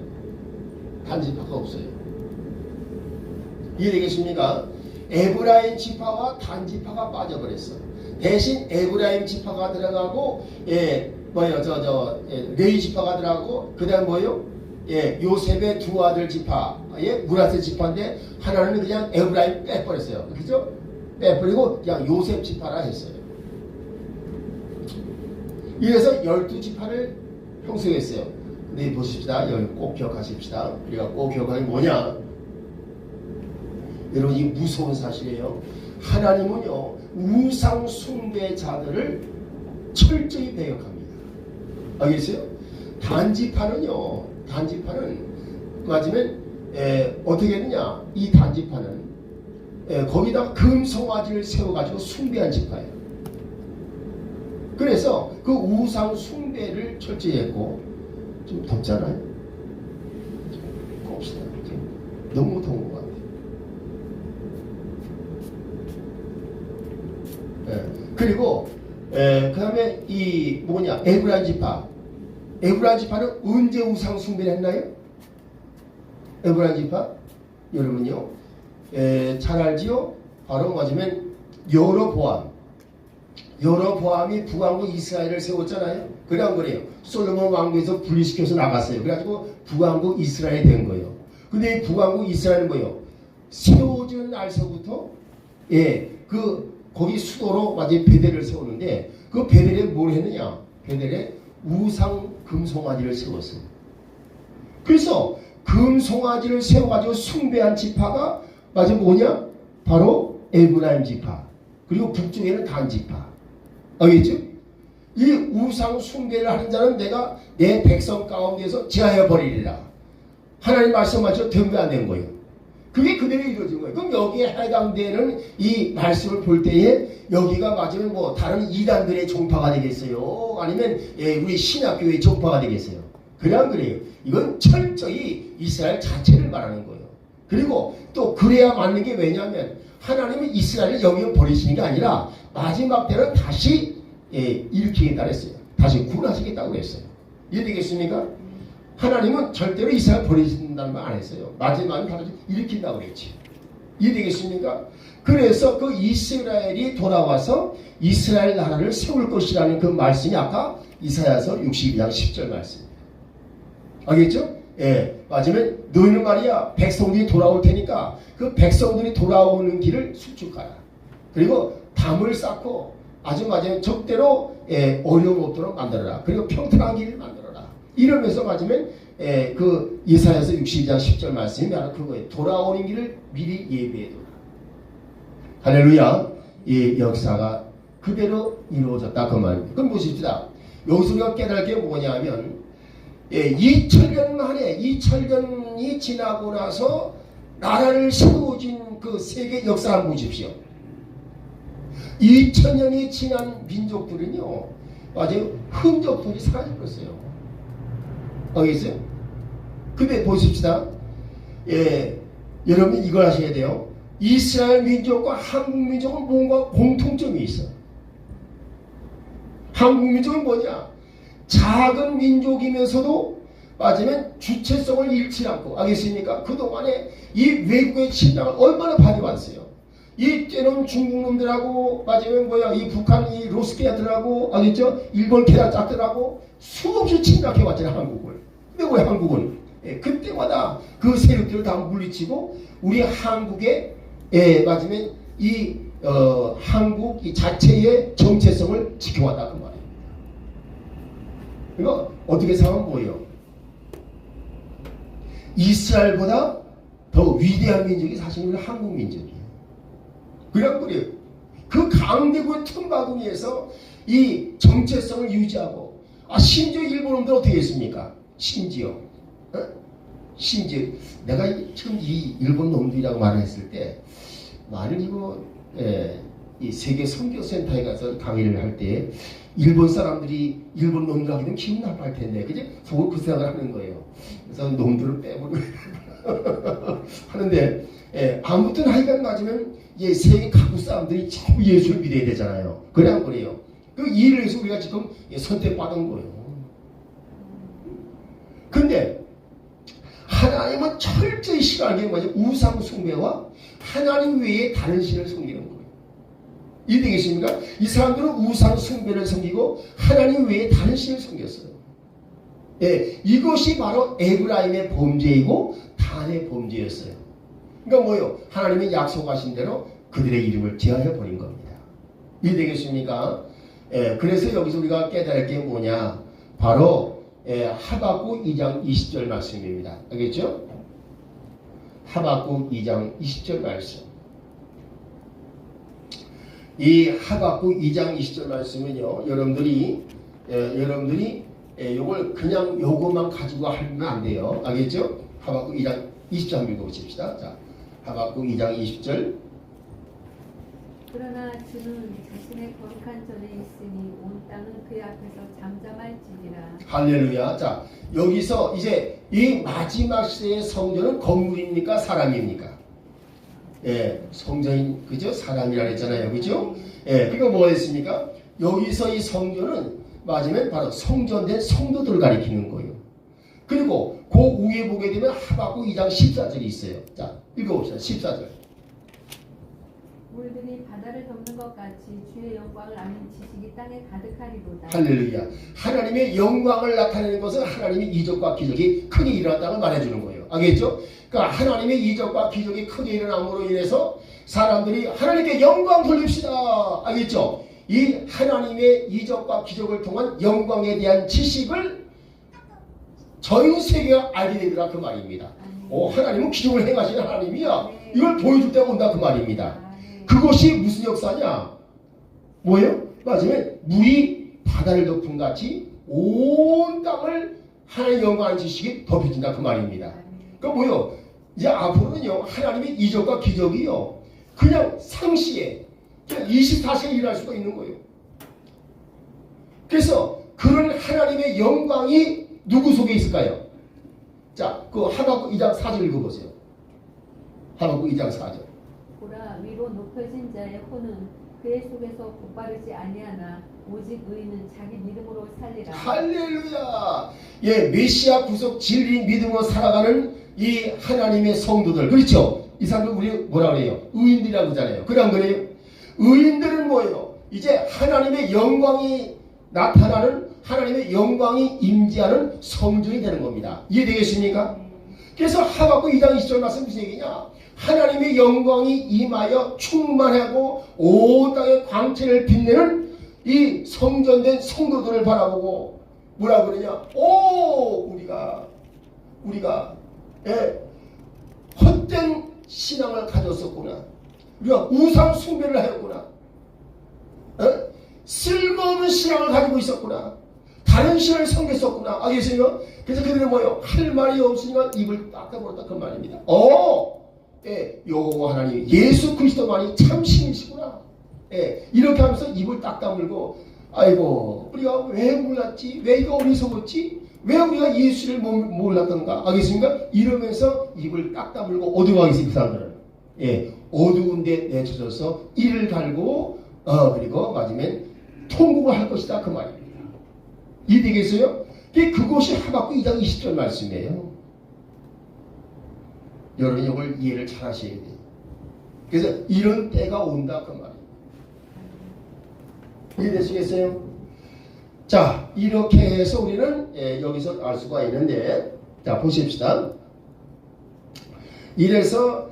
단지파가 없어요. 이해되겠습니까? 에브라임 지파와 단지파가 빠져버렸어. 대신 에브라임 지파가 들어가고, 레위 지파가 들어가고, 그 다음 뭐예요? 요셉의 두 아들 지파의 므낫세 지파인데, 하나는 그냥 에브라임 빼버렸어요. 그죠? 빼버리고, 그냥 요셉 지파라 했어요. 이래서 12지파를 형성했어요. 근데 보십시다. 여기 꼭 기억하십시다. 우리가 꼭 기억하는 게 뭐냐? 여러분, 이 무서운 사실이에요. 하나님은요, 우상 숭배자들을 철저히 배격합니다. 알겠어요? 단지파는 맞으면 어떻게 했느냐? 이 단지파는 거기다 금송아지를 세워가지고 숭배한 지파예요. 그래서 그 우상 숭배를 철저히 했고, 좀 덥잖아요? 봅시다. 너무 더운 것 같아요. 그리고 그 다음에 이 뭐냐? 에브라임 지파. 에브라임 지파는 언제 우상 숭배를 했나요? 에브라임 지파? 여러분요, 잘 알지요? 바로 맞으면 여로보암이 북왕국 이스라엘을 세웠잖아요. 그래 안 그래요? 솔로몬 왕국에서 분리시켜서 나갔어요. 그래가지고 북왕국 이스라엘이 된 거예요. 근데 이 북왕국 이스라엘은 뭐예요? 세워지는 날서부터 거기 수도로 맞은 베델을 세우는데, 그 베델에 뭘 했느냐? 베델에 우상 금송아지를 세웠어요. 그래서 금송아지를 세워가지고 숭배한 지파가 맞아 뭐냐? 바로 에브라임 지파. 그리고 북쪽에는 단 지파. 알겠죠? 이 우상 숭배를 하는 자는 내가 내 백성 가운데서 제하여 버리리라. 하나님 말씀하셔서 된거 안 된 거예요. 그게 그대로 이루어진 거예요. 그럼 여기에 해당되는 이 말씀을 볼 때에 여기가 맞으면 뭐 다른 이단들의 종파가 되겠어요? 아니면 우리 신학교의 종파가 되겠어요? 그래 안 그래요? 이건 철저히 이스라엘 자체를 말하는 거예요. 그리고 또 그래야 맞는 게 왜냐하면 하나님은 이스라엘을 영영 버리시는 게 아니라 마지막 때는 다시 일으키겠다 그랬어요. 다시 구원하시겠다고 그랬어요. 이해되겠습니까? 하나님은 절대로 이스라엘 버리신다는 말 안 했어요. 마지막에 다시 일으킨다고 그랬지. 이해되겠습니까? 그래서 그 이스라엘이 돌아와서 이스라엘 나라를 세울 것이라는 그 말씀이 아까 이사야서 62장 10절 말씀입니다. 알겠죠? 맞으면 너희는 말이야 백성들이 돌아올 테니까 그 백성들이 돌아오는 길을 수축하라. 그리고 담을 쌓고 아주 맞으면 적대로 어려움 없도록 만들어라. 그리고 평탄한 길을 만들어라. 이러면서 맞으면 그 이사야서 62장 10절 말씀이 바로 그거예요. 돌아오는 길을 미리 예비해둬라. 할렐루야. 이 역사가 그대로 이루어졌다 그 말입니다. 그럼 보십시다. 여기서 우리가 깨달을 게 뭐냐면 2000년 만에 2000년이 지나고 나서 나라를 세워진 그 세계 역사 한번 보십시오. 2000년이 지난 민족들은요 맞아요 흔적들이 사라져버렸어요. 알겠어요? 근데 보십시다. 여러분 이걸 아셔야 돼요. 이스라엘 민족과 한국 민족은 뭔가 공통점이 있어. 한국 민족은 뭐냐? 작은 민족이면서도 맞으면 주체성을 잃지 않고 알겠습니까? 그동안에 이 외국의 침략을 얼마나 받아왔어요. 이 때론 중국 놈들하고 맞으면 뭐야 이 북한 이 로스케아들하고 알겠죠? 일본 계략자들하고 수없이 침략해 왔잖아요 한국을. 근데 왜 한국은 그때마다 그 세력들을 다 물리치고 우리 한국에 맞으면 이 한국 이 자체의 정체성을 지켜왔다 그 말이에요. 이거 어떻게 생각하면 뭐예요? 이스라엘보다 더 위대한 민족이 사실 우리 한국 민족이에요. 그냥 그래요. 그 강대국의 틈바구니에서 이 정체성을 유지하고 심지어 일본놈들 어떻게 했습니까? 심지어 내가 지금 이 일본 놈들이라고 말했을 때 만일 이거 이 세계 선교센터에 가서 강의를 할 때 일본 사람들이 일본 놈들 하게 되면 기분 나빠할 텐데 그지? 속으로 그 생각을 하는 거예요. 그래서 놈들을 빼버리고 하는데 아무튼 하여간 맞으면 세계 각국 사람들이 전부 예수를 믿어야 되잖아요. 그래 안 그래요? 그 일을 해서 우리가 지금 선택받은 거예요. 근데 하나님은 철저히 싫어하는 게 뭐냐? 우상 숭배와 하나님 외에 다른 신을 섬기는 거예요. 이해되겠습니까? 이 사람들은 우상 숭배를 섬기고 하나님 외에 다른 신을 섬겼어요. 이것이 바로 에브라임의 범죄이고 단의 범죄였어요. 그러니까 뭐예요? 하나님이 약속하신 대로 그들의 이름을 제하여 버린 겁니다. 이해되겠습니까? 그래서 여기서 우리가 깨달을 게 뭐냐? 바로 하박국 2장 20절 말씀입니다. 알겠죠? 하박국 2장 20절 말씀. 이 하박국 2장 20절 말씀은요, 여러분들이 요걸 그냥 요것만 가지고 하면 안 돼요. 알겠죠? 하박국 2장 20절 한번 읽어보십시다. 자, 하박국 2장 20절. 그러나 주는 자신의 거룩한 전에 있으니 온 땅은 그의 앞에서 잠잠할지니라. 할렐루야. 자, 여기서 이제 이 마지막 시대의 성전은 건물입니까? 사람입니까? 성전인 그죠? 사람이라 했잖아요. 그죠? 그러니까 뭐가 있습니까? 여기서 이 성전은 맞으면 바로 성전된 성도들을 가리키는 거예요. 그리고 그 위에 보게 되면 하박국 2장 14절이 있어요. 자, 읽어봅시다. 14절. 물들이 바다를 덮는 것 같이 주의 영광을 아는 지식이 땅에 가득하리로다. 할렐루야. 하나님의 영광을 나타내는 것은 하나님의 이적과 기적이 크게 일어났다는 걸 말해주는 거예요. 알겠죠? 그러니까 하나님의 이적과 기적이 크게 일어남으로 인해서 사람들이 하나님께 영광 돌립시다. 알겠죠? 이 하나님의 이적과 기적을 통한 영광에 대한 지식을 전 세계가 알게 되더라 그 말입니다. 하나님은 기적을 행하시는 하나님이야. 이걸 보여줄 때가 온다 그 말입니다. 그것이 무슨 역사냐? 뭐예요? 맞으면 물이 바다를 덮은 같이 온 땅을 하나님의 영광의 지식이 덮여진다 그 말입니다. 그러니까 뭐예요? 이제 앞으로는요 하나님의 이적과 기적이요 그냥 상시에 그냥 24시간 일할 수가 있는 거예요. 그래서 그런 하나님의 영광이 누구 속에 있을까요? 자, 그 하박국 2장 4절 읽어보세요. 하박국 2장 4절. 보라 위로 높여진 자의 혼은 그의 속에서 곧바르지 아니하나 오직 의인은 자기 믿음으로 살리라. 할렐루야. 메시아 구속 진리 믿음으로 살아가는 이 하나님의 성도들 그렇죠? 이 사람들 우리 뭐라 그래요? 의인들이라고 하잖아요. 그래 안 그래요? 의인들은 뭐예요? 이제 하나님의 영광이 나타나는 하나님의 영광이 임재하는 성전이 되는 겁니다. 이해되겠습니까? 그래서 하박국 2장 20절 말씀 무슨 얘기냐? 하나님의 영광이 임하여 충만하고 온 땅의 광채를 빛내는 이 성전된 성도들을 바라보고 뭐라 그러냐? 오, 우리가 헛된 신앙을 가졌었구나. 우리가 우상 숭배를 하였구나. 쓸모없는 신앙을 가지고 있었구나. 다른 신을 섬겼었구나. 알겠어요? 그래서 그들은 뭐예요? 할 말이 없으니까 입을 딱 다물었다 그 말입니다. 여호와 하나님 예수 그리스도만이 참 신이시구나. 이렇게 하면서 입을 딱 다물고 아이고 우리가 왜 몰랐지? 왜 이거 어리석었지? 왜 우리가 예수를 몰랐던가? 알겠습니까? 이러면서 입을 딱 다물고 어두워하겠어요. 그 사람들은. 어두운 데 내쳐져서 이를 갈고 그리고 맞으면 통곡을 할 것이다 그 말입니다. 이해되겠어요? 그것이 하박국 2장 20절 말씀이에요. 여러분이 이걸 이해를 잘 하셔야 돼요. 그래서 이런 때가 온다 그 말이에요. 이해되시겠어요? 자, 이렇게 해서 우리는 여기서 알 수가 있는데, 자 보십시다. 이래서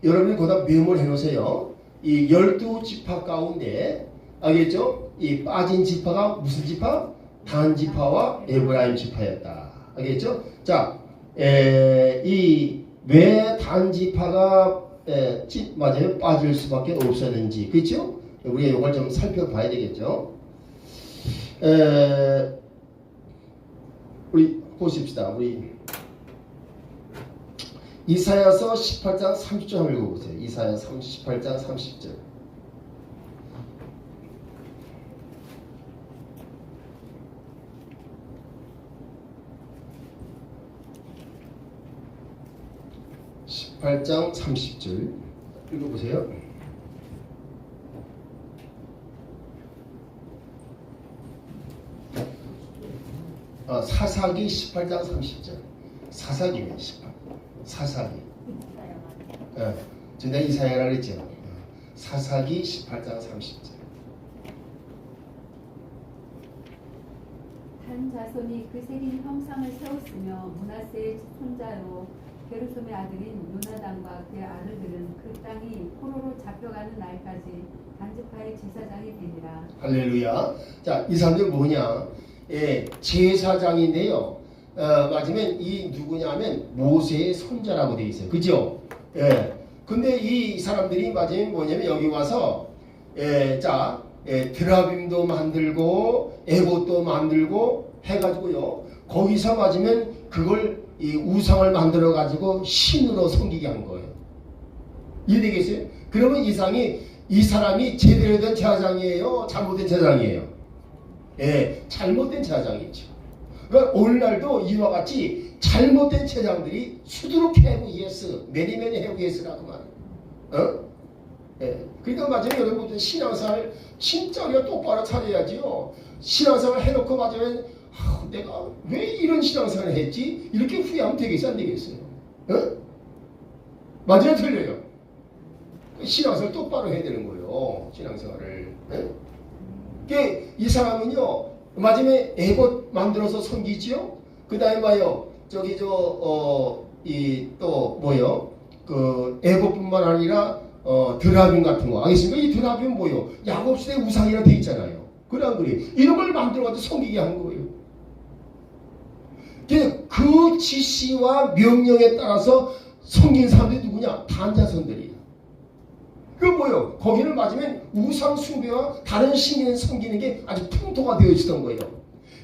여러분이 거기다 메모를 해놓으세요. 이 12지파 가운데 알겠죠? 이 빠진 지파가 무슨 지파? 단 지파와 에브라임 지파였다. 알겠죠? 자, 이 왜 단 지파가 맞아요? 빠질 수밖에 없었는지, 그렇죠? 우리가 이걸 좀 살펴봐야 되겠죠? 우리 보십시다. 우리 이사야서 18장 30절 한번 읽어보세요. 이사야 18장 30절. (18장 30절) 읽어보세요. 사사기 18장 30절. 사사기면 18. 사사기. 저 내가 이사야라 그랬죠. 사사기 18장 30절. 단 자손이 그 새긴 형상을 세웠으며 므낫세의 손자요 게르솜의 아들인 요나단과 그의 아들들은 그 땅이 포로로 잡혀가는 날까지 단지파의 제사장이 되니라. 할렐루야. 자, 이 사람들 뭐냐? 제사장인데요. 맞으면 이 누구냐면 모세의 손자라고 되어 있어요. 그죠? 근데 이 사람들이 맞으면 뭐냐면 여기 와서 드라빔도 만들고 에봇도 만들고 해가지고요. 거기서 맞으면 그걸 이 우상을 만들어 가지고 신으로 섬기게 한 거예요. 이해되겠어요? 그러면 이 사람이 제대로 된 제사장이에요? 잘못된 제사장이에요? 잘못된 제사장이죠. 그러니까 오늘날도 이와 같이 잘못된 제사장들이 수두룩 해고 예스, 매니매니 해고 예스라고 말해요. 그러니까 맞아요. 여러분들 신앙생활 진짜 우리가 똑바로 차려야지요. 신앙생활 해놓고 맞으면 내가 왜 이런 신앙생활을 했지? 이렇게 후회하면 되겠어요? 안 되겠어요? 맞아요? 틀려요? 신앙생활 똑바로 해야 되는 거예요. 신앙생활을. 이 사람은요, 맞으면 에봇 만들어서 섬기지요? 그 다음에 봐요. 에봇뿐만 아니라 드라빔 같은 거. 알겠습니까? 이 드라빔은 뭐예요? 야곱시대 우상이라 돼 있잖아요. 그래 안 그래요? 이런 걸 만들어가지고 섬기게 한 거예요. 그 지시와 명령에 따라서 섬긴 사람들이 누구냐? 단자손들이에요. 그 뭐예요? 거기는 맞으면 우상 숭배와 다른 신을 섬기는 게 아주 풍토가 되어 있었던 거예요.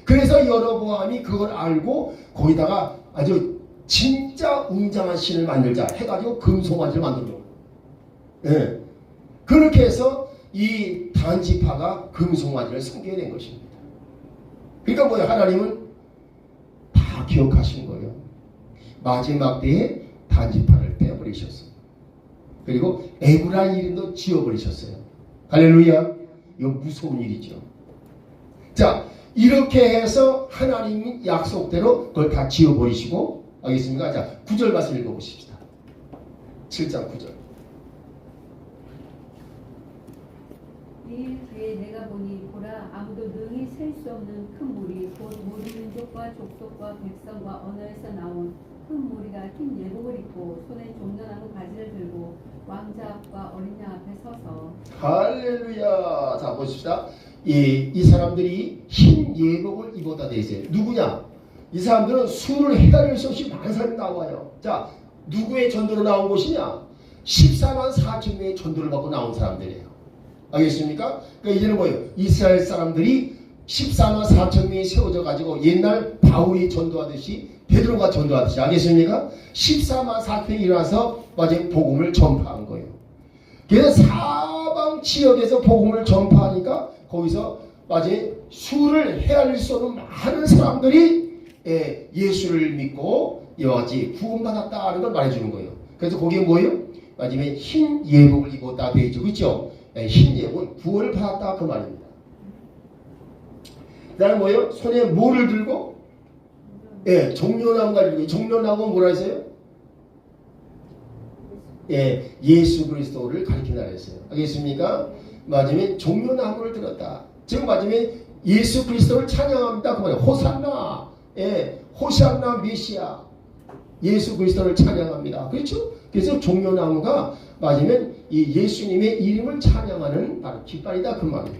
그래서 여로보암이 그걸 알고 거기다가 아주 진짜 웅장한 신을 만들자 해가지고 금송아지를 만든 거예요. 그렇게 해서 이 단지파가 금송아지를 섬기게 된 것입니다. 그러니까 뭐예요? 하나님은 다 기억하신 거예요. 마지막 때에 단지파를 빼버리셨어요. 그리고 에브라임 이름도 지워버리셨어요. 할렐루야. 이거 무서운 일이죠. 자, 이렇게 해서 하나님 약속대로 그걸 다 지워버리시고, 알겠습니까? 자, 9절 말씀 읽어보십시다. 7장 9절. 이 뒤에 내가 보니 보라 아무도 능히 셀 수 없는 큰 무리 곧 모든 민족과 족속과 백성과 언어에서 나온 큰 무리가 흰 예복을 입고 손에 종려나무 가지를 들고 왕자 앞과 어린 양 앞에 서서 할렐루야. 자 보십시다. 이 사람들이 흰 예복을 입었다 돼 있어요. 누구냐? 이 사람들은 수를 헤아릴 수 없이 많은 사람이 나와요. 자 누구의 전도로 나온 곳이냐? 14만 4천 명의 전도를 받고 나온 사람들이에요. 알겠습니까? 그러니까 이제는 뭐예요? 이스라엘 사람들이 14만 4천 명이 세워져 가지고 옛날 바울이 전도하듯이 베드로가 전도하듯이 알겠습니까? 14만 4천 명이 일어나서 마지막 복음을 전파한 거예요. 그래서 사방 지역에서 복음을 전파하니까 거기서 마지막 수를 헤아릴 수 없는 많은 사람들이 예수를 믿고 이와 같이 구원받았다는 걸 말해주는 거예요. 그래서 거기에 뭐예요? 마지막에 흰 예복을 입었다 되어 있죠. 그렇죠? 흰 예복은 구원을 받았다 그 말입니다. 그 다음에 뭐예요? 손에 뭐를 들고? 종려나무가 들고. 종려나무는 뭐라 했어요? 예수 그리스도를 가리킨다 했어요. 알겠습니까? 마지막에 종려나무를 들었다. 즉 마지막에 예수 그리스도를 찬양합니다. 그 말이에요. 호산나. 호산나 메시아. 예수 그리스도를 찬양합니다. 그렇죠? 그래서 종려나무가 맞으면 이 예수님의 이름을 찬양하는 바로 깃발이다 그 말이에요.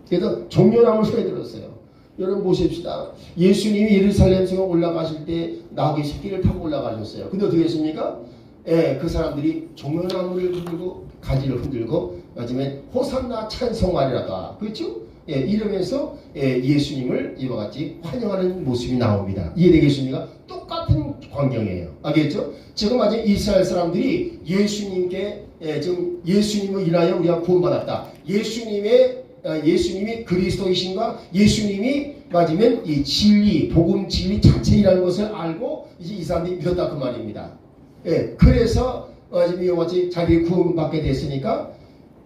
그래서 종려나무를 손에 들었어요. 여러분 보십시다. 예수님이 예루살렘 성에 올라가실 때 나귀 새끼를 타고 올라가셨어요. 근데 어떻게 했습니까? 그 사람들이 종려나무를 흔들고 가지를 흔들고 마지막에 호산나 찬송하리라다. 그렇죠? 이러면서 예수님을 이와 같이 환영하는 모습이 나옵니다. 이해되겠습니까? 똑같은 광경이에요. 알겠죠? 지금 아직 이스라엘 사람들이 예수님께 지금 예수님을 인하여 우리가 구원받았다. 예수님이 그리스도이신가? 예수님이 맞으면 이 진리, 복음 진리 자체이라는 것을 알고 이제 이 사람들이 믿었다 그 말입니다. 그래서 맞으면 이와 같이 자기를 구원받게 됐으니까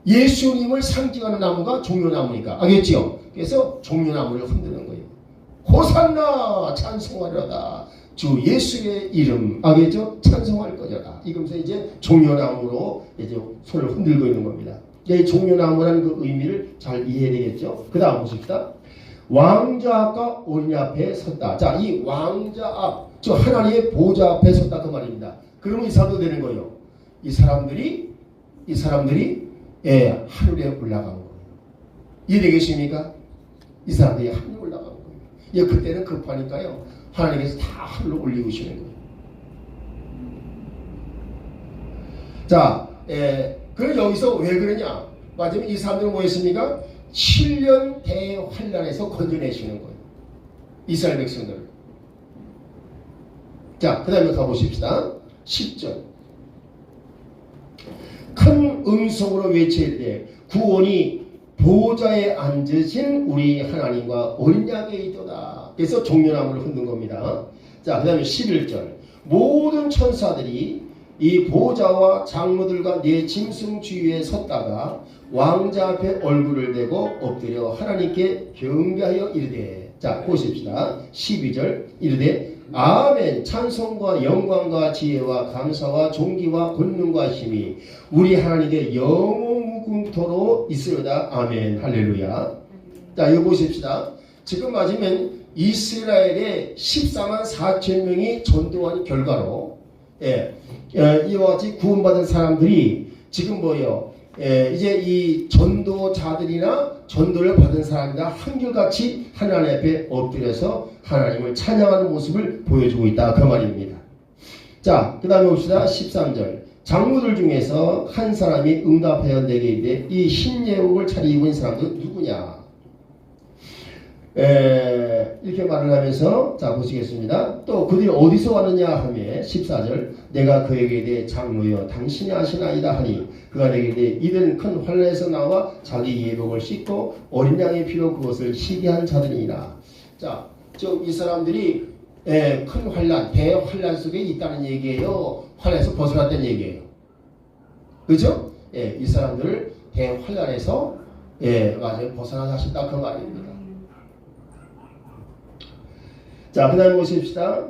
예수님을 상징하는 나무가 종려나무니까 알겠지요? 그래서 종려나무를 흔드는 거예요. 호산나 찬송하려다 주 예수의 이름 알겠죠? 찬송할 거잖아. 이러면서 이제 종려나무로 이제 손을 흔들고 있는 겁니다. 이 종려나무라는 그 의미를 잘 이해해야 되겠죠? 그 다음 보십시다. 왕자 앞과 어린 양 앞에 섰다. 자, 이 왕자 앞, 저 하나님의 보좌 앞에 섰다 그 말입니다. 그러면 이 사람도 되는 거예요. 이 사람들이 하늘에 올라간 거예요. 이해되겠습니까? 이 사람들이 하늘에 올라간 거예요. 그때는 급하니까요. 하나님께서 다 하늘로 올리시는 거예요. 자, 그럼 여기서 왜 그러냐? 맞으면 이 사람들은 뭐였습니까? 7년 대환란에서 건져내시는 거예요. 이스라엘 백성들을. 자, 그 다음에 가보십시다. 10절. 큰 음성으로 외치되 구원이 보좌에 앉으신 우리 하나님과 어린 양에 있도다. 그래서 종려나무를 흔든 겁니다. 자, 그 다음에 11절. 모든 천사들이 이 보좌와 장로들과 네 짐승 주위에 섰다가 왕자 앞에 얼굴을 대고 엎드려 하나님께 경배하여 이르되. 자, 보십시다. 12절. 이르되 아멘. 찬송과 영광과 지혜와 감사와 존귀와 권능과 힘이 우리 하나님께 영원무궁토록 있으리다. 아멘. 할렐루야. 자, 이거 보십시다. 지금 맞으면 이스라엘의 14만 4천 명이 전도한 결과로 이와 같이 구원받은 사람들이 지금 뭐예요? 이제 이 전도자들이나 전도를 받은 사람이나 한결같이 하나님 앞에 엎드려서 하나님을 찬양하는 모습을 보여주고 있다 그 말입니다. 자, 그 다음에 봅시다. 13절. 장로들 중에서 한 사람이 응답하여 내게 이르되 이 흰 예복을 차려입은 사람은 누구냐? 이렇게 말을 하면서 자 보시겠습니다. 또 그들이 어디서 왔느냐 하며 14절. 내가 그에게 대해 장로여 당신이 아시나이다 하니 그가 내게 대해 이들은 큰 환란에서 나와 자기 예복을 씻고 어린 양의 피로 그것을 희게 한 자들이니라. 자, 이 사람들이 큰 환란, 대환란 속에 있다는 얘기예요. 환란에서 벗어났다는 얘기예요. 그죠? 이 사람들을 대환란에서 맞아요. 벗어나셨다 그 말입니다. 자, 그 다음에 보십시다.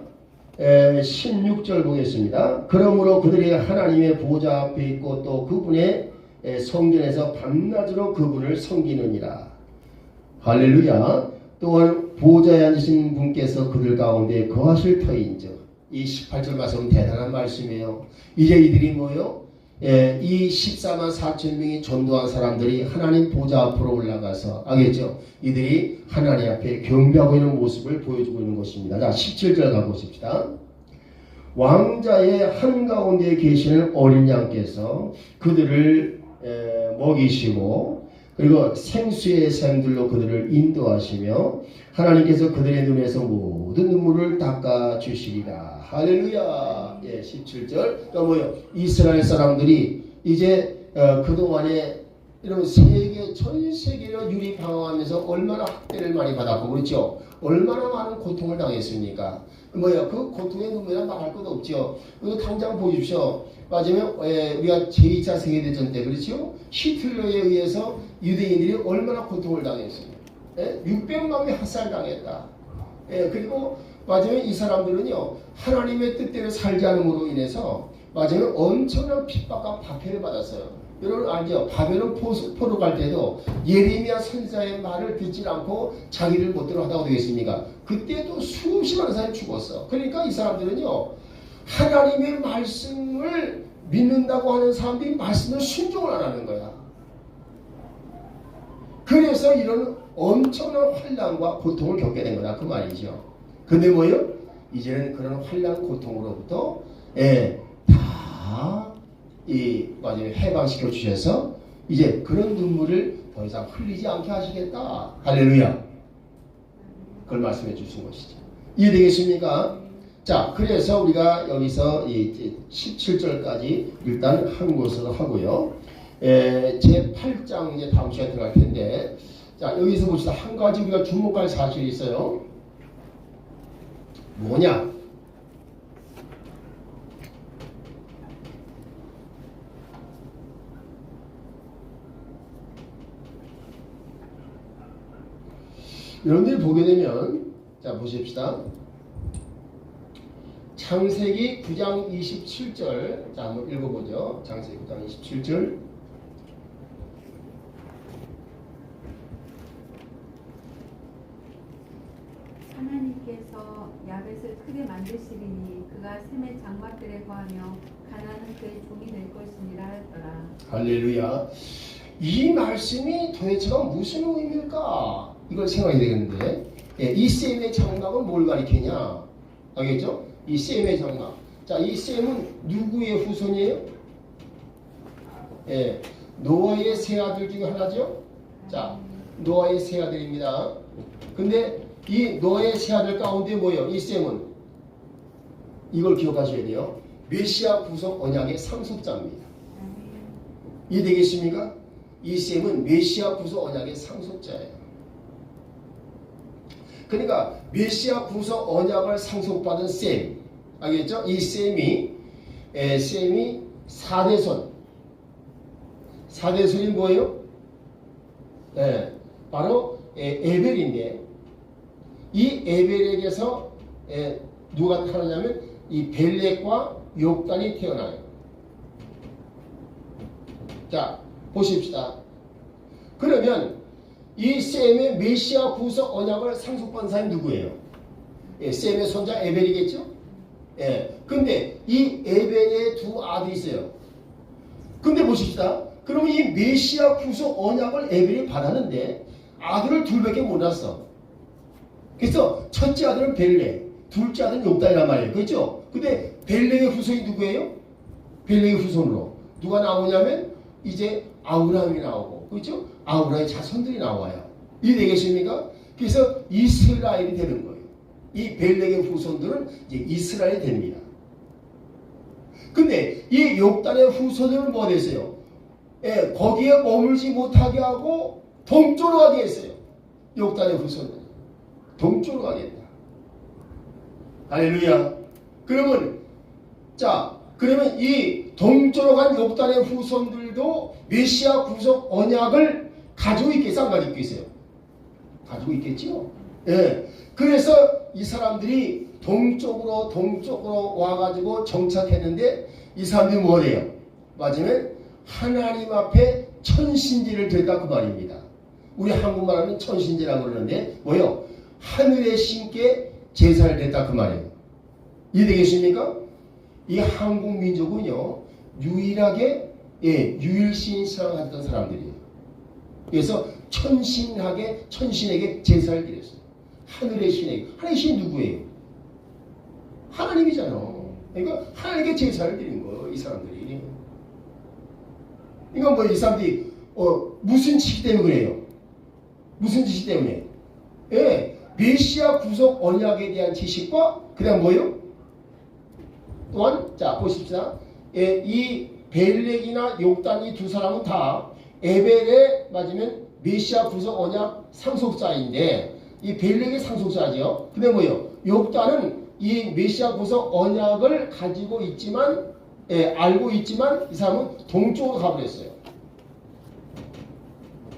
16절 보겠습니다. 그러므로 그들이 하나님의 보좌 앞에 있고 또 그분의 성전에서 밤낮으로 그분을 섬기느니라. 할렐루야. 또한 보좌에 앉으신 분께서 그들 가운데 거하실 터인즉. 이 18절 말씀은 대단한 말씀이에요. 이제 이들이 뭐요? 이 14만 4천 명이 전도한 사람들이 하나님 보좌 앞으로 올라가서 알겠죠? 이들이 하나님 앞에 경배하고 있는 모습을 보여주고 있는 것입니다. 자, 17절 가보십시다. 왕자의 한가운데 계시는 어린 양께서 그들을 먹이시고 그리고 생수의 샘들로 그들을 인도하시며 하나님께서 그들의 눈에서 모든 눈물을 닦아주시리라. 할렐루야. 17절. 그러니까 뭐요? 이스라엘 사람들이 이제 그동안에 이런 전 세계로 유리방황하면서 얼마나 학대를 많이 받았고 그렇죠? 얼마나 많은 고통을 당했습니까? 뭐야? 그 고통의 눈물이나 말할 것도 없죠. 이거 당장 보십시오. 맞으면 우리가 제2차 세계대전 때 그렇죠? 히틀러에 의해서 유대인들이 얼마나 고통을 당했어요. 600만 명이 학살당했다. 그리고 맞으면 이 사람들은요 하나님의 뜻대로 살지 않음으로 인해서 맞으면 엄청난 핍박과 박해를 받았어요. 여러분 알죠? 바벨론 포로 갈 때도 예레미야 선지자의 말을 듣지 않고 자기를 못 들어 하다가 되겠습니까? 그때도 수십 많은 사람이 죽었어. 그러니까 이 사람들은요 하나님의 말씀을 믿는다고 하는 사람들이 말씀을 순종을 안 하는 거야. 그래서 이런 엄청난 환난과 고통을 겪게 된 거다 그 말이죠. 근데 뭐요? 이제는 그런 환난 고통으로부터 다 맞아요 해방시켜 주셔서 이제 그런 눈물을 더 이상 흘리지 않게 하시겠다. 할렐루야. 그걸 말씀해 주신 것이죠. 이해되겠습니까? 자, 그래서 우리가 여기서 17절까지 일단 한 것으로 하고요. 제 8장 이제 다음 시간에 들어갈 텐데, 자, 여기서 봅시다. 한 가지 우리가 주목할 사실이 있어요. 뭐냐? 여러분들이 보게 되면, 자, 보십시다. 창세기 9장 27절, 자, 한번 읽어보죠. 창세기 9장 27절. 하나님께서 야벳을 크게 만드시리니 그가 셈의 장막들에 거하며 가나안은 그의 종이 될 것이니라 하였더라. 할렐루야. 이 말씀이 도대체가 무슨 의미일까? 이걸 생각해야 되겠는데, 이 셈의 장막은 뭘 가리키냐? 알겠죠? 이 셈의 장막. 자, 이 셈은 누구의 후손이에요? 노아의 세 아들 중에 하나죠? 자, 노아의 세 아들입니다. 근데 이 노아의 세 아들 가운데 뭐예요? 이 셈은 이걸 기억하셔야 돼요. 메시아 구속 언약의 상속자입니다. 이해되겠습니까? 이 셈은 메시아 구속 언약의 상속자예요. 그러니까 메시아 구속 언약을 상속받은 셈, 알겠죠? 이 셈이 4대손. 4대손이 뭐예요? 바로 에벨인데, 이 에벨에게서 누가 태어나냐면 이 벨렉과 욥단이 태어나요. 자, 보십시다. 그러면 이 셈의 메시아 구속 언약을 상속받은 사람이 누구예요? 셈의 손자 에벨이겠죠? 근데 이 에벨의 두 아들이 있어요. 근데 보십시다. 그럼 이 메시아 구속 언약을 에벨이 받았는데 아들을 둘밖에 못 낳았어. 그래서 첫째 아들은 벨렉, 둘째 아들은 욥단이란 말이에요. 그렇죠? 근데 벨렉의 후손이 누구예요? 벨렉의 후손으로 누가 나오냐면 이제 아브라함이 나오고, 그렇죠? 아브라함의 자손들이 나와요. 이해되겠습니까? 그래서 이스라엘이 되는 거예요. 이 벨렉의 후손들은 이제 이스라엘이 됩니다. 근데 이 욥단의 후손들은 뭐 됐어요? 거기에 머물지 못하게 하고 동쪽으로 가게 했어요. 욥단의 후손들 동쪽으로 가겠다. 할렐루야. 그러면 이 동쪽으로 간 욥단의 후손들도 메시아 구속 언약을 가지고 있겠어요? 안 가지고 있겠어요? 가지고 있겠죠? 그래서 이 사람들이 동쪽으로 와가지고 정착했는데 이 사람들이 뭐래요? 맞으면 하나님 앞에 천신제를 드렸다 그 말입니다. 우리 한국말 하면 천신제라고 그러는데 뭐요? 하늘의 신께 제사를 드렸다 그 말이에요. 이해되겠습니까? 이 한국 민족은요 유일하게 유일신 신앙하던 사람들이에요. 그래서 천신에게 제사를 드렸어요. 하늘의 신에게. 하늘의 신이 누구예요? 하나님이잖아. 그러니까 하나님께 제사를 드린 거예요, 이 사람들이. 이건 뭐 이 사람들이 무슨 지식 때문에 그래요? 무슨 지식 때문에? 메시아 구속 언약에 대한 지식과 그다음 뭐예요? 또한 자 보십시다. 이 벨렉이나 욕단 이 두 사람은 다 에벨에 맞으면 메시아 구속 언약 상속자인데 이 벨렉의 상속자죠. 근데 뭐예요? 욕단은 이 메시아 구속 언약을 가지고 있지만 알고 있지만 이 사람은 동쪽으로 가버렸어요.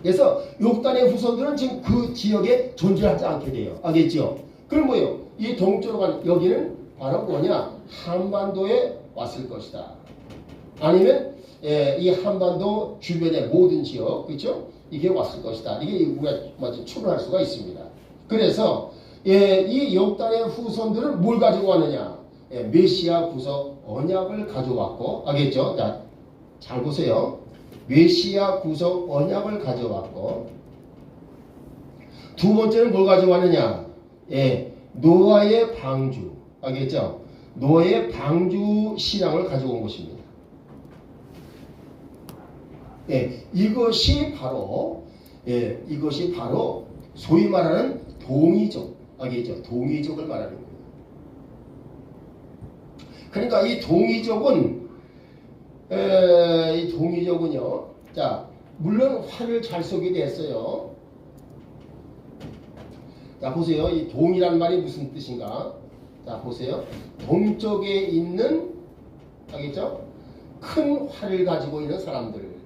그래서 욕단의 후손들은 지금 그 지역에 존재하지 않게 돼요. 알겠죠? 그럼 뭐예요? 이 동쪽으로 가는 여기는 바로 뭐냐? 한반도에 왔을 것이다. 아니면 이 한반도 주변의 모든 지역, 그렇죠? 이게 왔을 것이다. 이게 우리가 추론할 수가 있습니다. 그래서 이 욕단의 후손들은 뭘 가지고 왔느냐? 메시아 구속 언약을 가져왔고, 알겠죠? 자, 잘 보세요. 메시아 구속 언약을 가져왔고, 두 번째는 뭘 가져왔느냐? 노아의 방주, 알겠죠? 노아의 방주 신앙을 가져온 것입니다. 이것이 바로 소위 말하는 동이족, 알겠죠? 동이족을 말하는 거예요. 그러니까 이 동이족은요, 자, 물론 활을 잘 쏘게 됐어요. 자, 보세요. 이 동이란 말이 무슨 뜻인가? 자, 보세요. 동쪽에 있는, 알겠죠? 큰 활을 가지고 있는 사람들.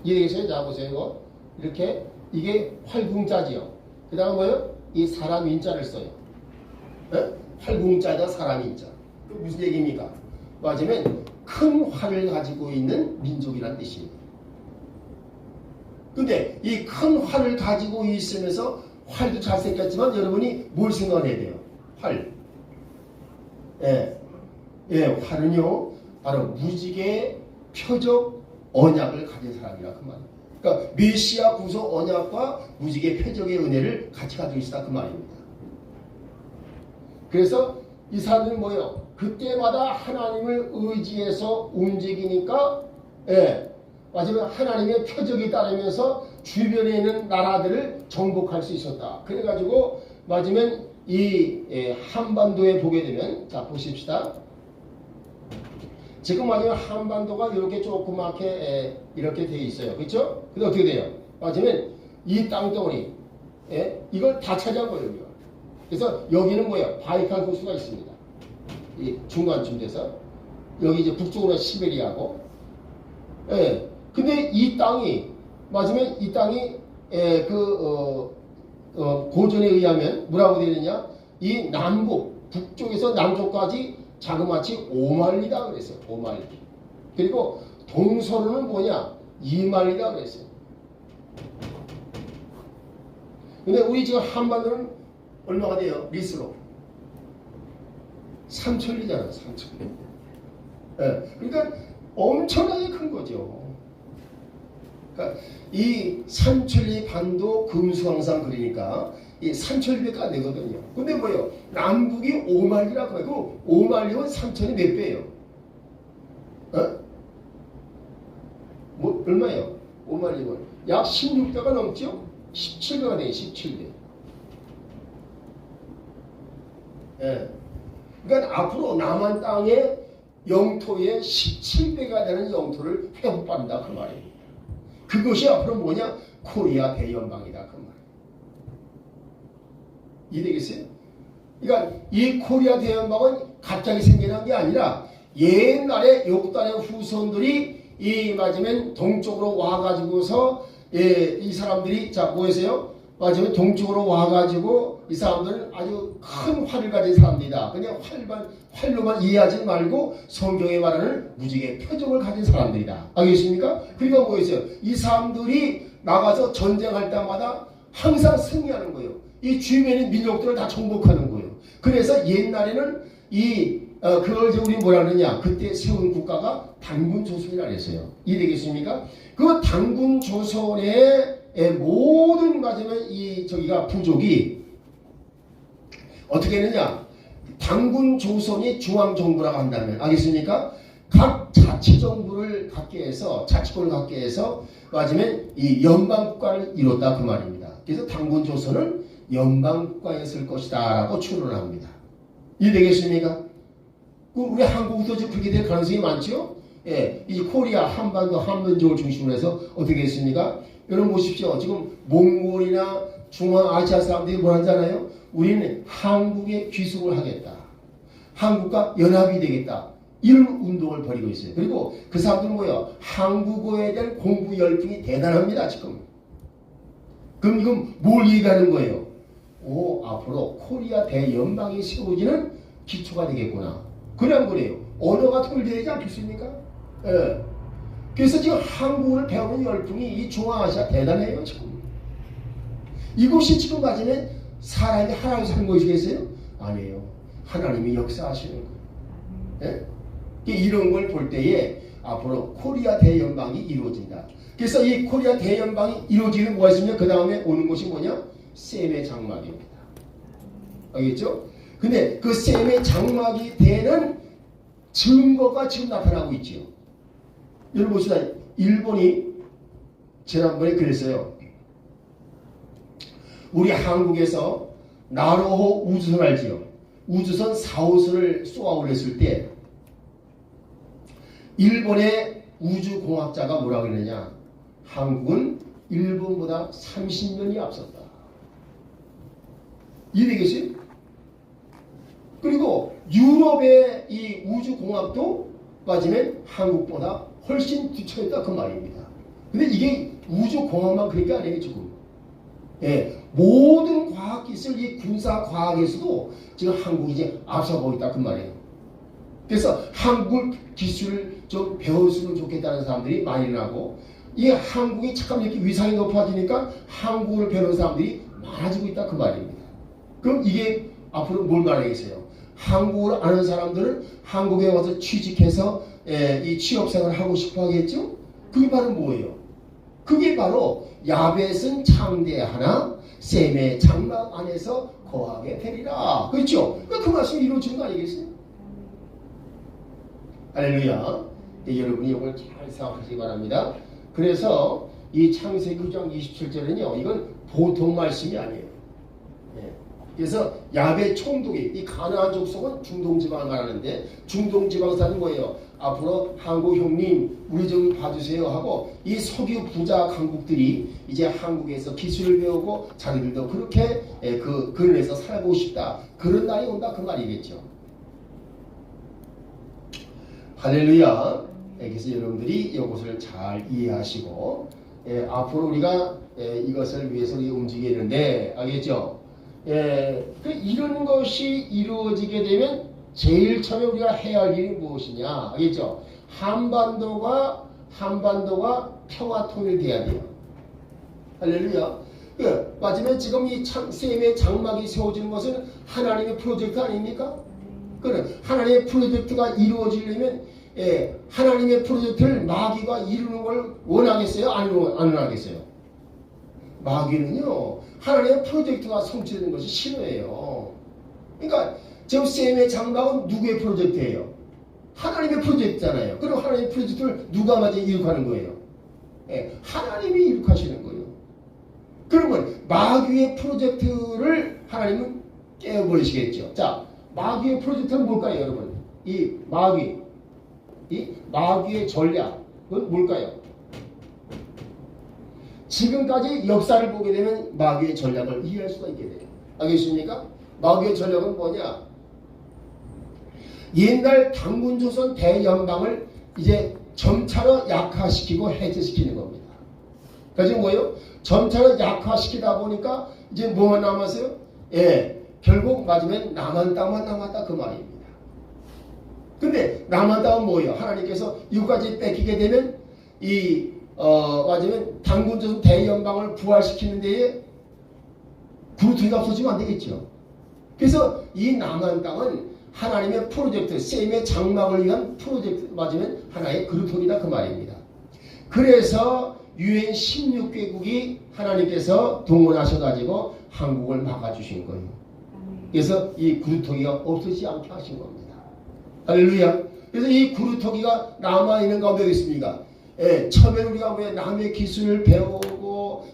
이해되겠어요? 자, 보세요. 이거. 이렇게, 이게 활궁자지요. 그 다음 뭐예요? 이 사람 인자를 써요. 활궁자에다 사람 인자. 무슨 얘기입니까? 맞으면 큰 활을 가지고 있는 민족이라는 뜻입니다. 근데 이 큰 활을 가지고 있으면서 활도 잘생겼지만 여러분이 뭘 생각해야 돼요? 활. 활은요, 바로 무지개 표적 언약을 가진 사람이라 그 말이에요. 그러니까 메시아 구속 언약과 무지개 표적의 은혜를 같이 가지고 있다 그 말입니다. 그래서 이 사람들은 뭐예요? 그때마다 하나님을 의지해서 움직이니까 마지막에 하나님의 표적이 따르면서 주변에 있는 나라들을 정복할 수 있었다. 그래가지고 마지막에 이 한반도에 보게 되면 자 보십시다. 지금 마지막에 한반도가 이렇게 조그맣게 이렇게 돼 있어요. 그렇죠? 근데 어떻게 돼요? 마지막에 이 땅덩어리 이걸 다 차지한 거예요. 여기가. 그래서 여기는 뭐예요? 바이칼 호수가 있습니다. 이 중간쯤 돼서 여기 이제 북쪽으로 시베리아고 근데 이 땅이 마지막에 이 땅이 고전에 의하면 뭐라고 되어 있느냐? 이 남북 북쪽에서 남쪽까지 자그마치 5마일리다 그랬어요. 5마일. 그리고 동서로는 뭐냐? 2마일리다 그랬어요. 근데 우리 지금 한반도는 얼마가 돼요? 리스로 3천리잖아요. 3천리. 그러니까 엄청나게 큰 거죠. 그러니까 이 삼천리 반도 금수항상 그러니까 이 3,100가 안 되거든요. 근데 뭐예요? 남북이 5마일이라고 하고 5마일이면 3천이 몇 배예요? 뭐 얼마예요? 5마일이면 약 16배가 넘죠? 17배가 돼요. 17배. 그러니까 앞으로 남한 땅의 영토의 17배가 되는 영토를 회복받는다 그 말이에요. 그것이 앞으로 뭐냐? 코리아 대연방이다 그 말이에요. 이해되겠어요? 그러니까 이 코리아 대연방은 갑자기 생겨난 게 아니라 옛날에 욕단의 후손들이 이 맞으면 동쪽으로 와가지고서 이 사람들이 자 보이세요? 마지막에 동쪽으로 와가지고 이 사람들은 아주 큰 활을 가진 사람들이다. 그냥 활로만 이해하지 말고 성경에 말하는 무지개 표적을 가진 사람들이다. 알겠습니까? 그러니까 뭐였어요? 이 사람들이 나가서 전쟁할 때마다 항상 승리하는 거예요. 이 주변에 있는 민족들을 다 정복하는 거예요. 그래서 옛날에는 그걸 우리 뭐라 그러냐? 그때 세운 국가가 단군 조선이라 그랬어요. 이해되겠습니까? 그 단군 조선의 모든 마지막에 저기가 부족이 어떻게 했느냐? 단군 조선이 중앙정부라고 한다면 알겠습니까? 각 자치정부를 갖게 해서 자치권을 갖게 해서 마지막에 이 연방국가를 이뤘다 그 말입니다. 그래서 단군 조선은 연방국가였을 것이다 라고 추론을 합니다. 이해되겠습니까? 우리 한국도 지금 그렇게 될 가능성이 많죠? 예, 이 코리아 한반도 한민족을 중심으로 해서 어떻게 했습니까? 여러분 보십시오. 지금 몽골이나 중앙아시아 사람들이 뭐 하잖아요? 우리는 한국에 귀속을 하겠다. 한국과 연합이 되겠다. 이런 운동을 벌이고 있어요. 그리고 그 사람들은 뭐예요? 한국어에 대한 공부 열풍이 대단합니다. 지금. 그럼 이건 뭘 얘기하는 거예요? 앞으로 코리아 대연방이 세워지는 기초가 되겠구나. 그냥 그래요. 언어가 통일되지 않겠습니까? 예. 그래서 지금 한국어를 배우는 열풍이 이 중앙아시아 대단해요. 지금. 이곳이 지금 마지막에 사람이 하나로 사는 것이겠어요? 아니에요. 하나님이 역사하시는 거예요. 예? 이런 걸 볼 때에 앞으로 코리아 대연방이 이루어진다. 그래서 이 코리아 대연방이 이루어지는 뭐가 있으면 그 다음에 오는 것이 뭐냐? 셈의 장막입니다. 알겠죠? 근데 그 셈의 장막이 되는 증거가 지금 나타나고 있지요. 여러분 봅시다. 일본이 지난번에 그랬어요. 우리 한국에서 나로호 우주선 알지요? 우주선 4호선을 쏘아 올렸을 때 일본의 우주공학자가 뭐라고 그러느냐? 한국은 일본보다 30년이 앞섰다. 이해되겠어요? 그리고 유럽의 이 우주공학도 빠지면 한국보다 훨씬 뒤처졌다 그 말입니다. 근데 이게 우주공학만 그런 게 아니에요 지금. 예, 모든 과학기술, 이 군사과학에서도 지금 한국이 이제 앞서고 있다 그 말이에요. 그래서 한국 기술을 좀 배웠으면 좋겠다는 사람들이 많이 나고, 이 한국이 참 이렇게 위상이 높아지니까 한국을 배우는 사람들이 많아지고 있다 그 말입니다. 그럼 이게 앞으로 뭘 말하겠어요? 한국을 아는 사람들은 한국에 와서 취직해서 이 취업생활을 하고 싶어 하겠죠? 그게 바로 뭐예요? 그게 바로 야벳은 창대하나 셈의 장막 안에서 거하게 되리라. 그렇죠? 그 말씀이 이루어지는 거 아니겠어요? 할렐루야. 여러분이 이걸 잘 생각하시기 바랍니다. 그래서 이 창세기 9장 27절은요, 이건 보통 말씀이 아니에요. 그래서 야벳 총독이, 이 가나안 족속은 중동지방을 말하는데, 중동지방사는 뭐예요? 앞으로 한국 형님 우리 좀 봐주세요 하고 이 석유 부자 강국들이 이제 한국에서 기술을 배우고 자기들도 그렇게 그런에서 살고 싶다, 그런 날이 온다 그 말이겠죠. 할렐루야. 그래서 여러분들이 이것을 잘 이해하시고 앞으로 우리가 이것을 위해서 움직이는데, 알겠죠? 이런 것이 이루어지게 되면 제일 처음에 우리가 해야 할 일이 무엇이냐, 알겠죠? 한반도가 평화 통일돼야 돼요. 할렐루야. 마지막에 지금 이 셈의 장막이 세워지는 것은 하나님의 프로젝트 아닙니까? 그래, 하나님의 프로젝트가 이루어지려면 하나님의 프로젝트를 마귀가 이루는 걸 원하겠어요? 안 원하겠어요? 마귀는요, 하나님의 프로젝트가 성취되는 것이 싫어해요. 그러니까 지금 셈의 장막은 누구의 프로젝트예요? 하나님의 프로젝트잖아요. 그럼 하나님의 프로젝트를 누가 마저 이룩하는 거예요? 하나님이 이룩하시는 거예요. 그러면 마귀의 프로젝트를 하나님은 깨어버리시겠죠. 자, 마귀의 프로젝트는 뭘까요, 여러분? 이 마귀의 전략은 뭘까요? 지금까지 역사를 보게 되면 마귀의 전략을 이해할 수가 있게 돼요. 알겠습니까? 마귀의 전략은 뭐냐? 옛날 단군조선 대연방을 이제 점차로 약화시키고 해체시키는 겁니다. 그래서 뭐예요? 점차를 약화시키다 보니까 이제 뭐만 남았어요? 예, 결국 맞으면 남은 땅만 남았다 그 말입니다. 근데 남은 땅은 뭐예요? 하나님께서 이것까지 뺏기게 되면 맞으면 단군조선 대연방을 부활시키는 데에 구루토기가 없어지면 안 되겠죠. 그래서 이 남은 땅은 하나님의 프로젝트, 셈의 장막을 위한 프로젝트 맞으면 하나의 그루토기다 그 말입니다. 그래서 유엔 16개국이 하나님께서 동원하셔가지고 한국을 막아주신 거예요. 그래서 이 구루토기가 없어지지 않게 하신 겁니다. 할렐루야. 그래서 이 구루토기가 남아있는 가운데 어디 있습니까? 예, 처음에 우리가 왜 남의 기술을 배우고,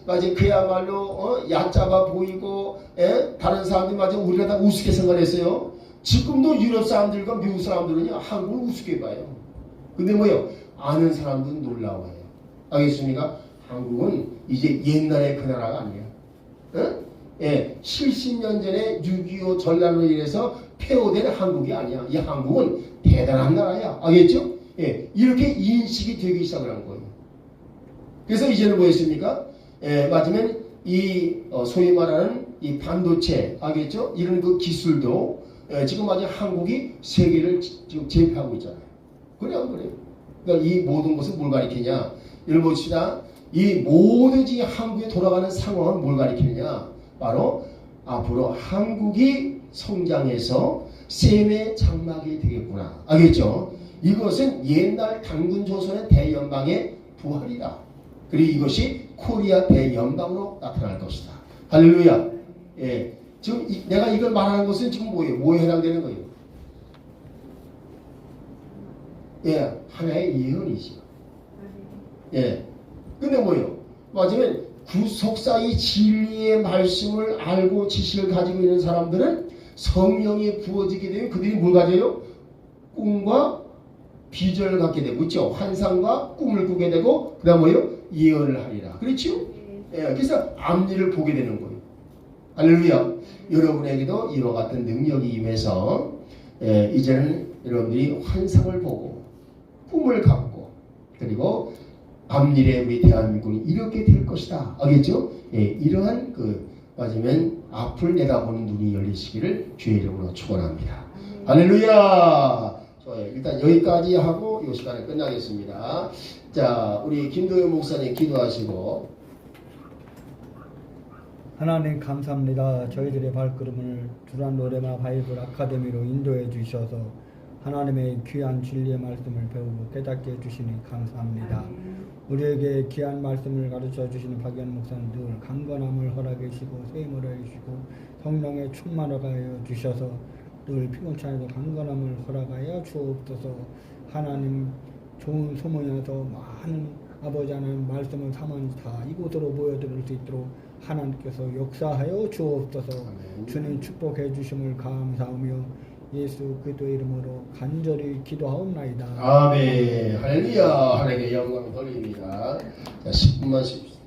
맞아, 그야말로, 얕잡아 보이고, 다른 사람들, 맞아, 우리가 다 우습게 생각했어요. 지금도 유럽 사람들과 미국 사람들은요, 한국을 우습게 봐요. 근데 뭐요? 아는 사람들은 놀라워요. 알겠습니까? 한국은 이제 옛날의 그 나라가 아니에요. 예, 70년 전에 6.25 전란으로 인해서 폐허된 한국이 아니야. 이 한국은 대단한 나라야. 알겠죠? 예, 이렇게 인식이 되기 시작한 거예요. 그래서 이제는 뭐였습니까? 예, 맞으면 소위 말하는 이 반도체, 알겠죠? 이런 그 기술도 지금 아직 한국이 세계를 지금 제패하고 있잖아요. 그래 안 그래요? 그러니까 이 모든 것은 뭘 가리키냐? 이런 봅시다. 이 모든지 한국에 돌아가는 상황은 뭘 가리키느냐? 바로 앞으로 한국이 성장해서 셈의 장막이 되겠구나. 알겠죠? 이것은 옛날 단군조선의 대연방의 부활이다. 그리고 이것이 코리아 대연방으로 나타날 것이다. 할렐루야. 예. 지금 내가 이걸 말하는 것은 지금 뭐예요? 뭐에 해당되는 거예요? 예, 하나의 예언이죠. 예. 근데 뭐예요? 맞으면 구속사의 진리의 말씀을 알고 지식을 가지고 있는 사람들은 성령이 부어지게 되면 그들이 뭘 가져요? 꿈과 비전을 갖게 되고 있죠. 환상과 꿈을 꾸게 되고 그 다음 뭐예요? 예언을 하리라. 그렇죠? 예, 그래서 앞일을 보게 되는 거예요. 할렐루야. 여러분에게도 이와 같은 능력이 임해서 이제는 여러분들이 환상을 보고 꿈을 갖고 그리고 앞일에 우리 대한민국이 이렇게 될 것이다. 알겠죠? 예, 이러한 맞으면 앞을 내다보는 눈이 열리시기를 주의 이름으로 축원합니다. 할렐루야. 좋아요. 일단 여기까지 하고 이 시간에 끝나겠습니다. 자, 우리 김동현 목사님 기도하시고. 하나님 감사합니다. 저희들의 발걸음을 두란 노래마 바이블 아카데미로 인도해 주셔서 하나님의 귀한 진리의 말씀을 배우고 깨닫게 해주시니 감사합니다. 우리에게 귀한 말씀을 가르쳐 주시는 박연 목사님 늘 강건함을 허락해 주시고 세임을 해 주시고 성령의 충만을 하여 주셔서 늘 피곤치 않아도 강건함을 허락하여 주옵소서. 하나님 좋은 소문이어서 많은 아버지 하나님 말씀을 삼아서 다 이곳으로 모여들을 수 있도록 하나님께서 역사하여 주옵소서. 주님 축복해 주심을 감사하며 예수 그리스도의 이름으로 간절히 기도하옵나이다. 아멘. 할렐루야. 하나님께 영광 돌립니다. 자, 10분만 쉽시다.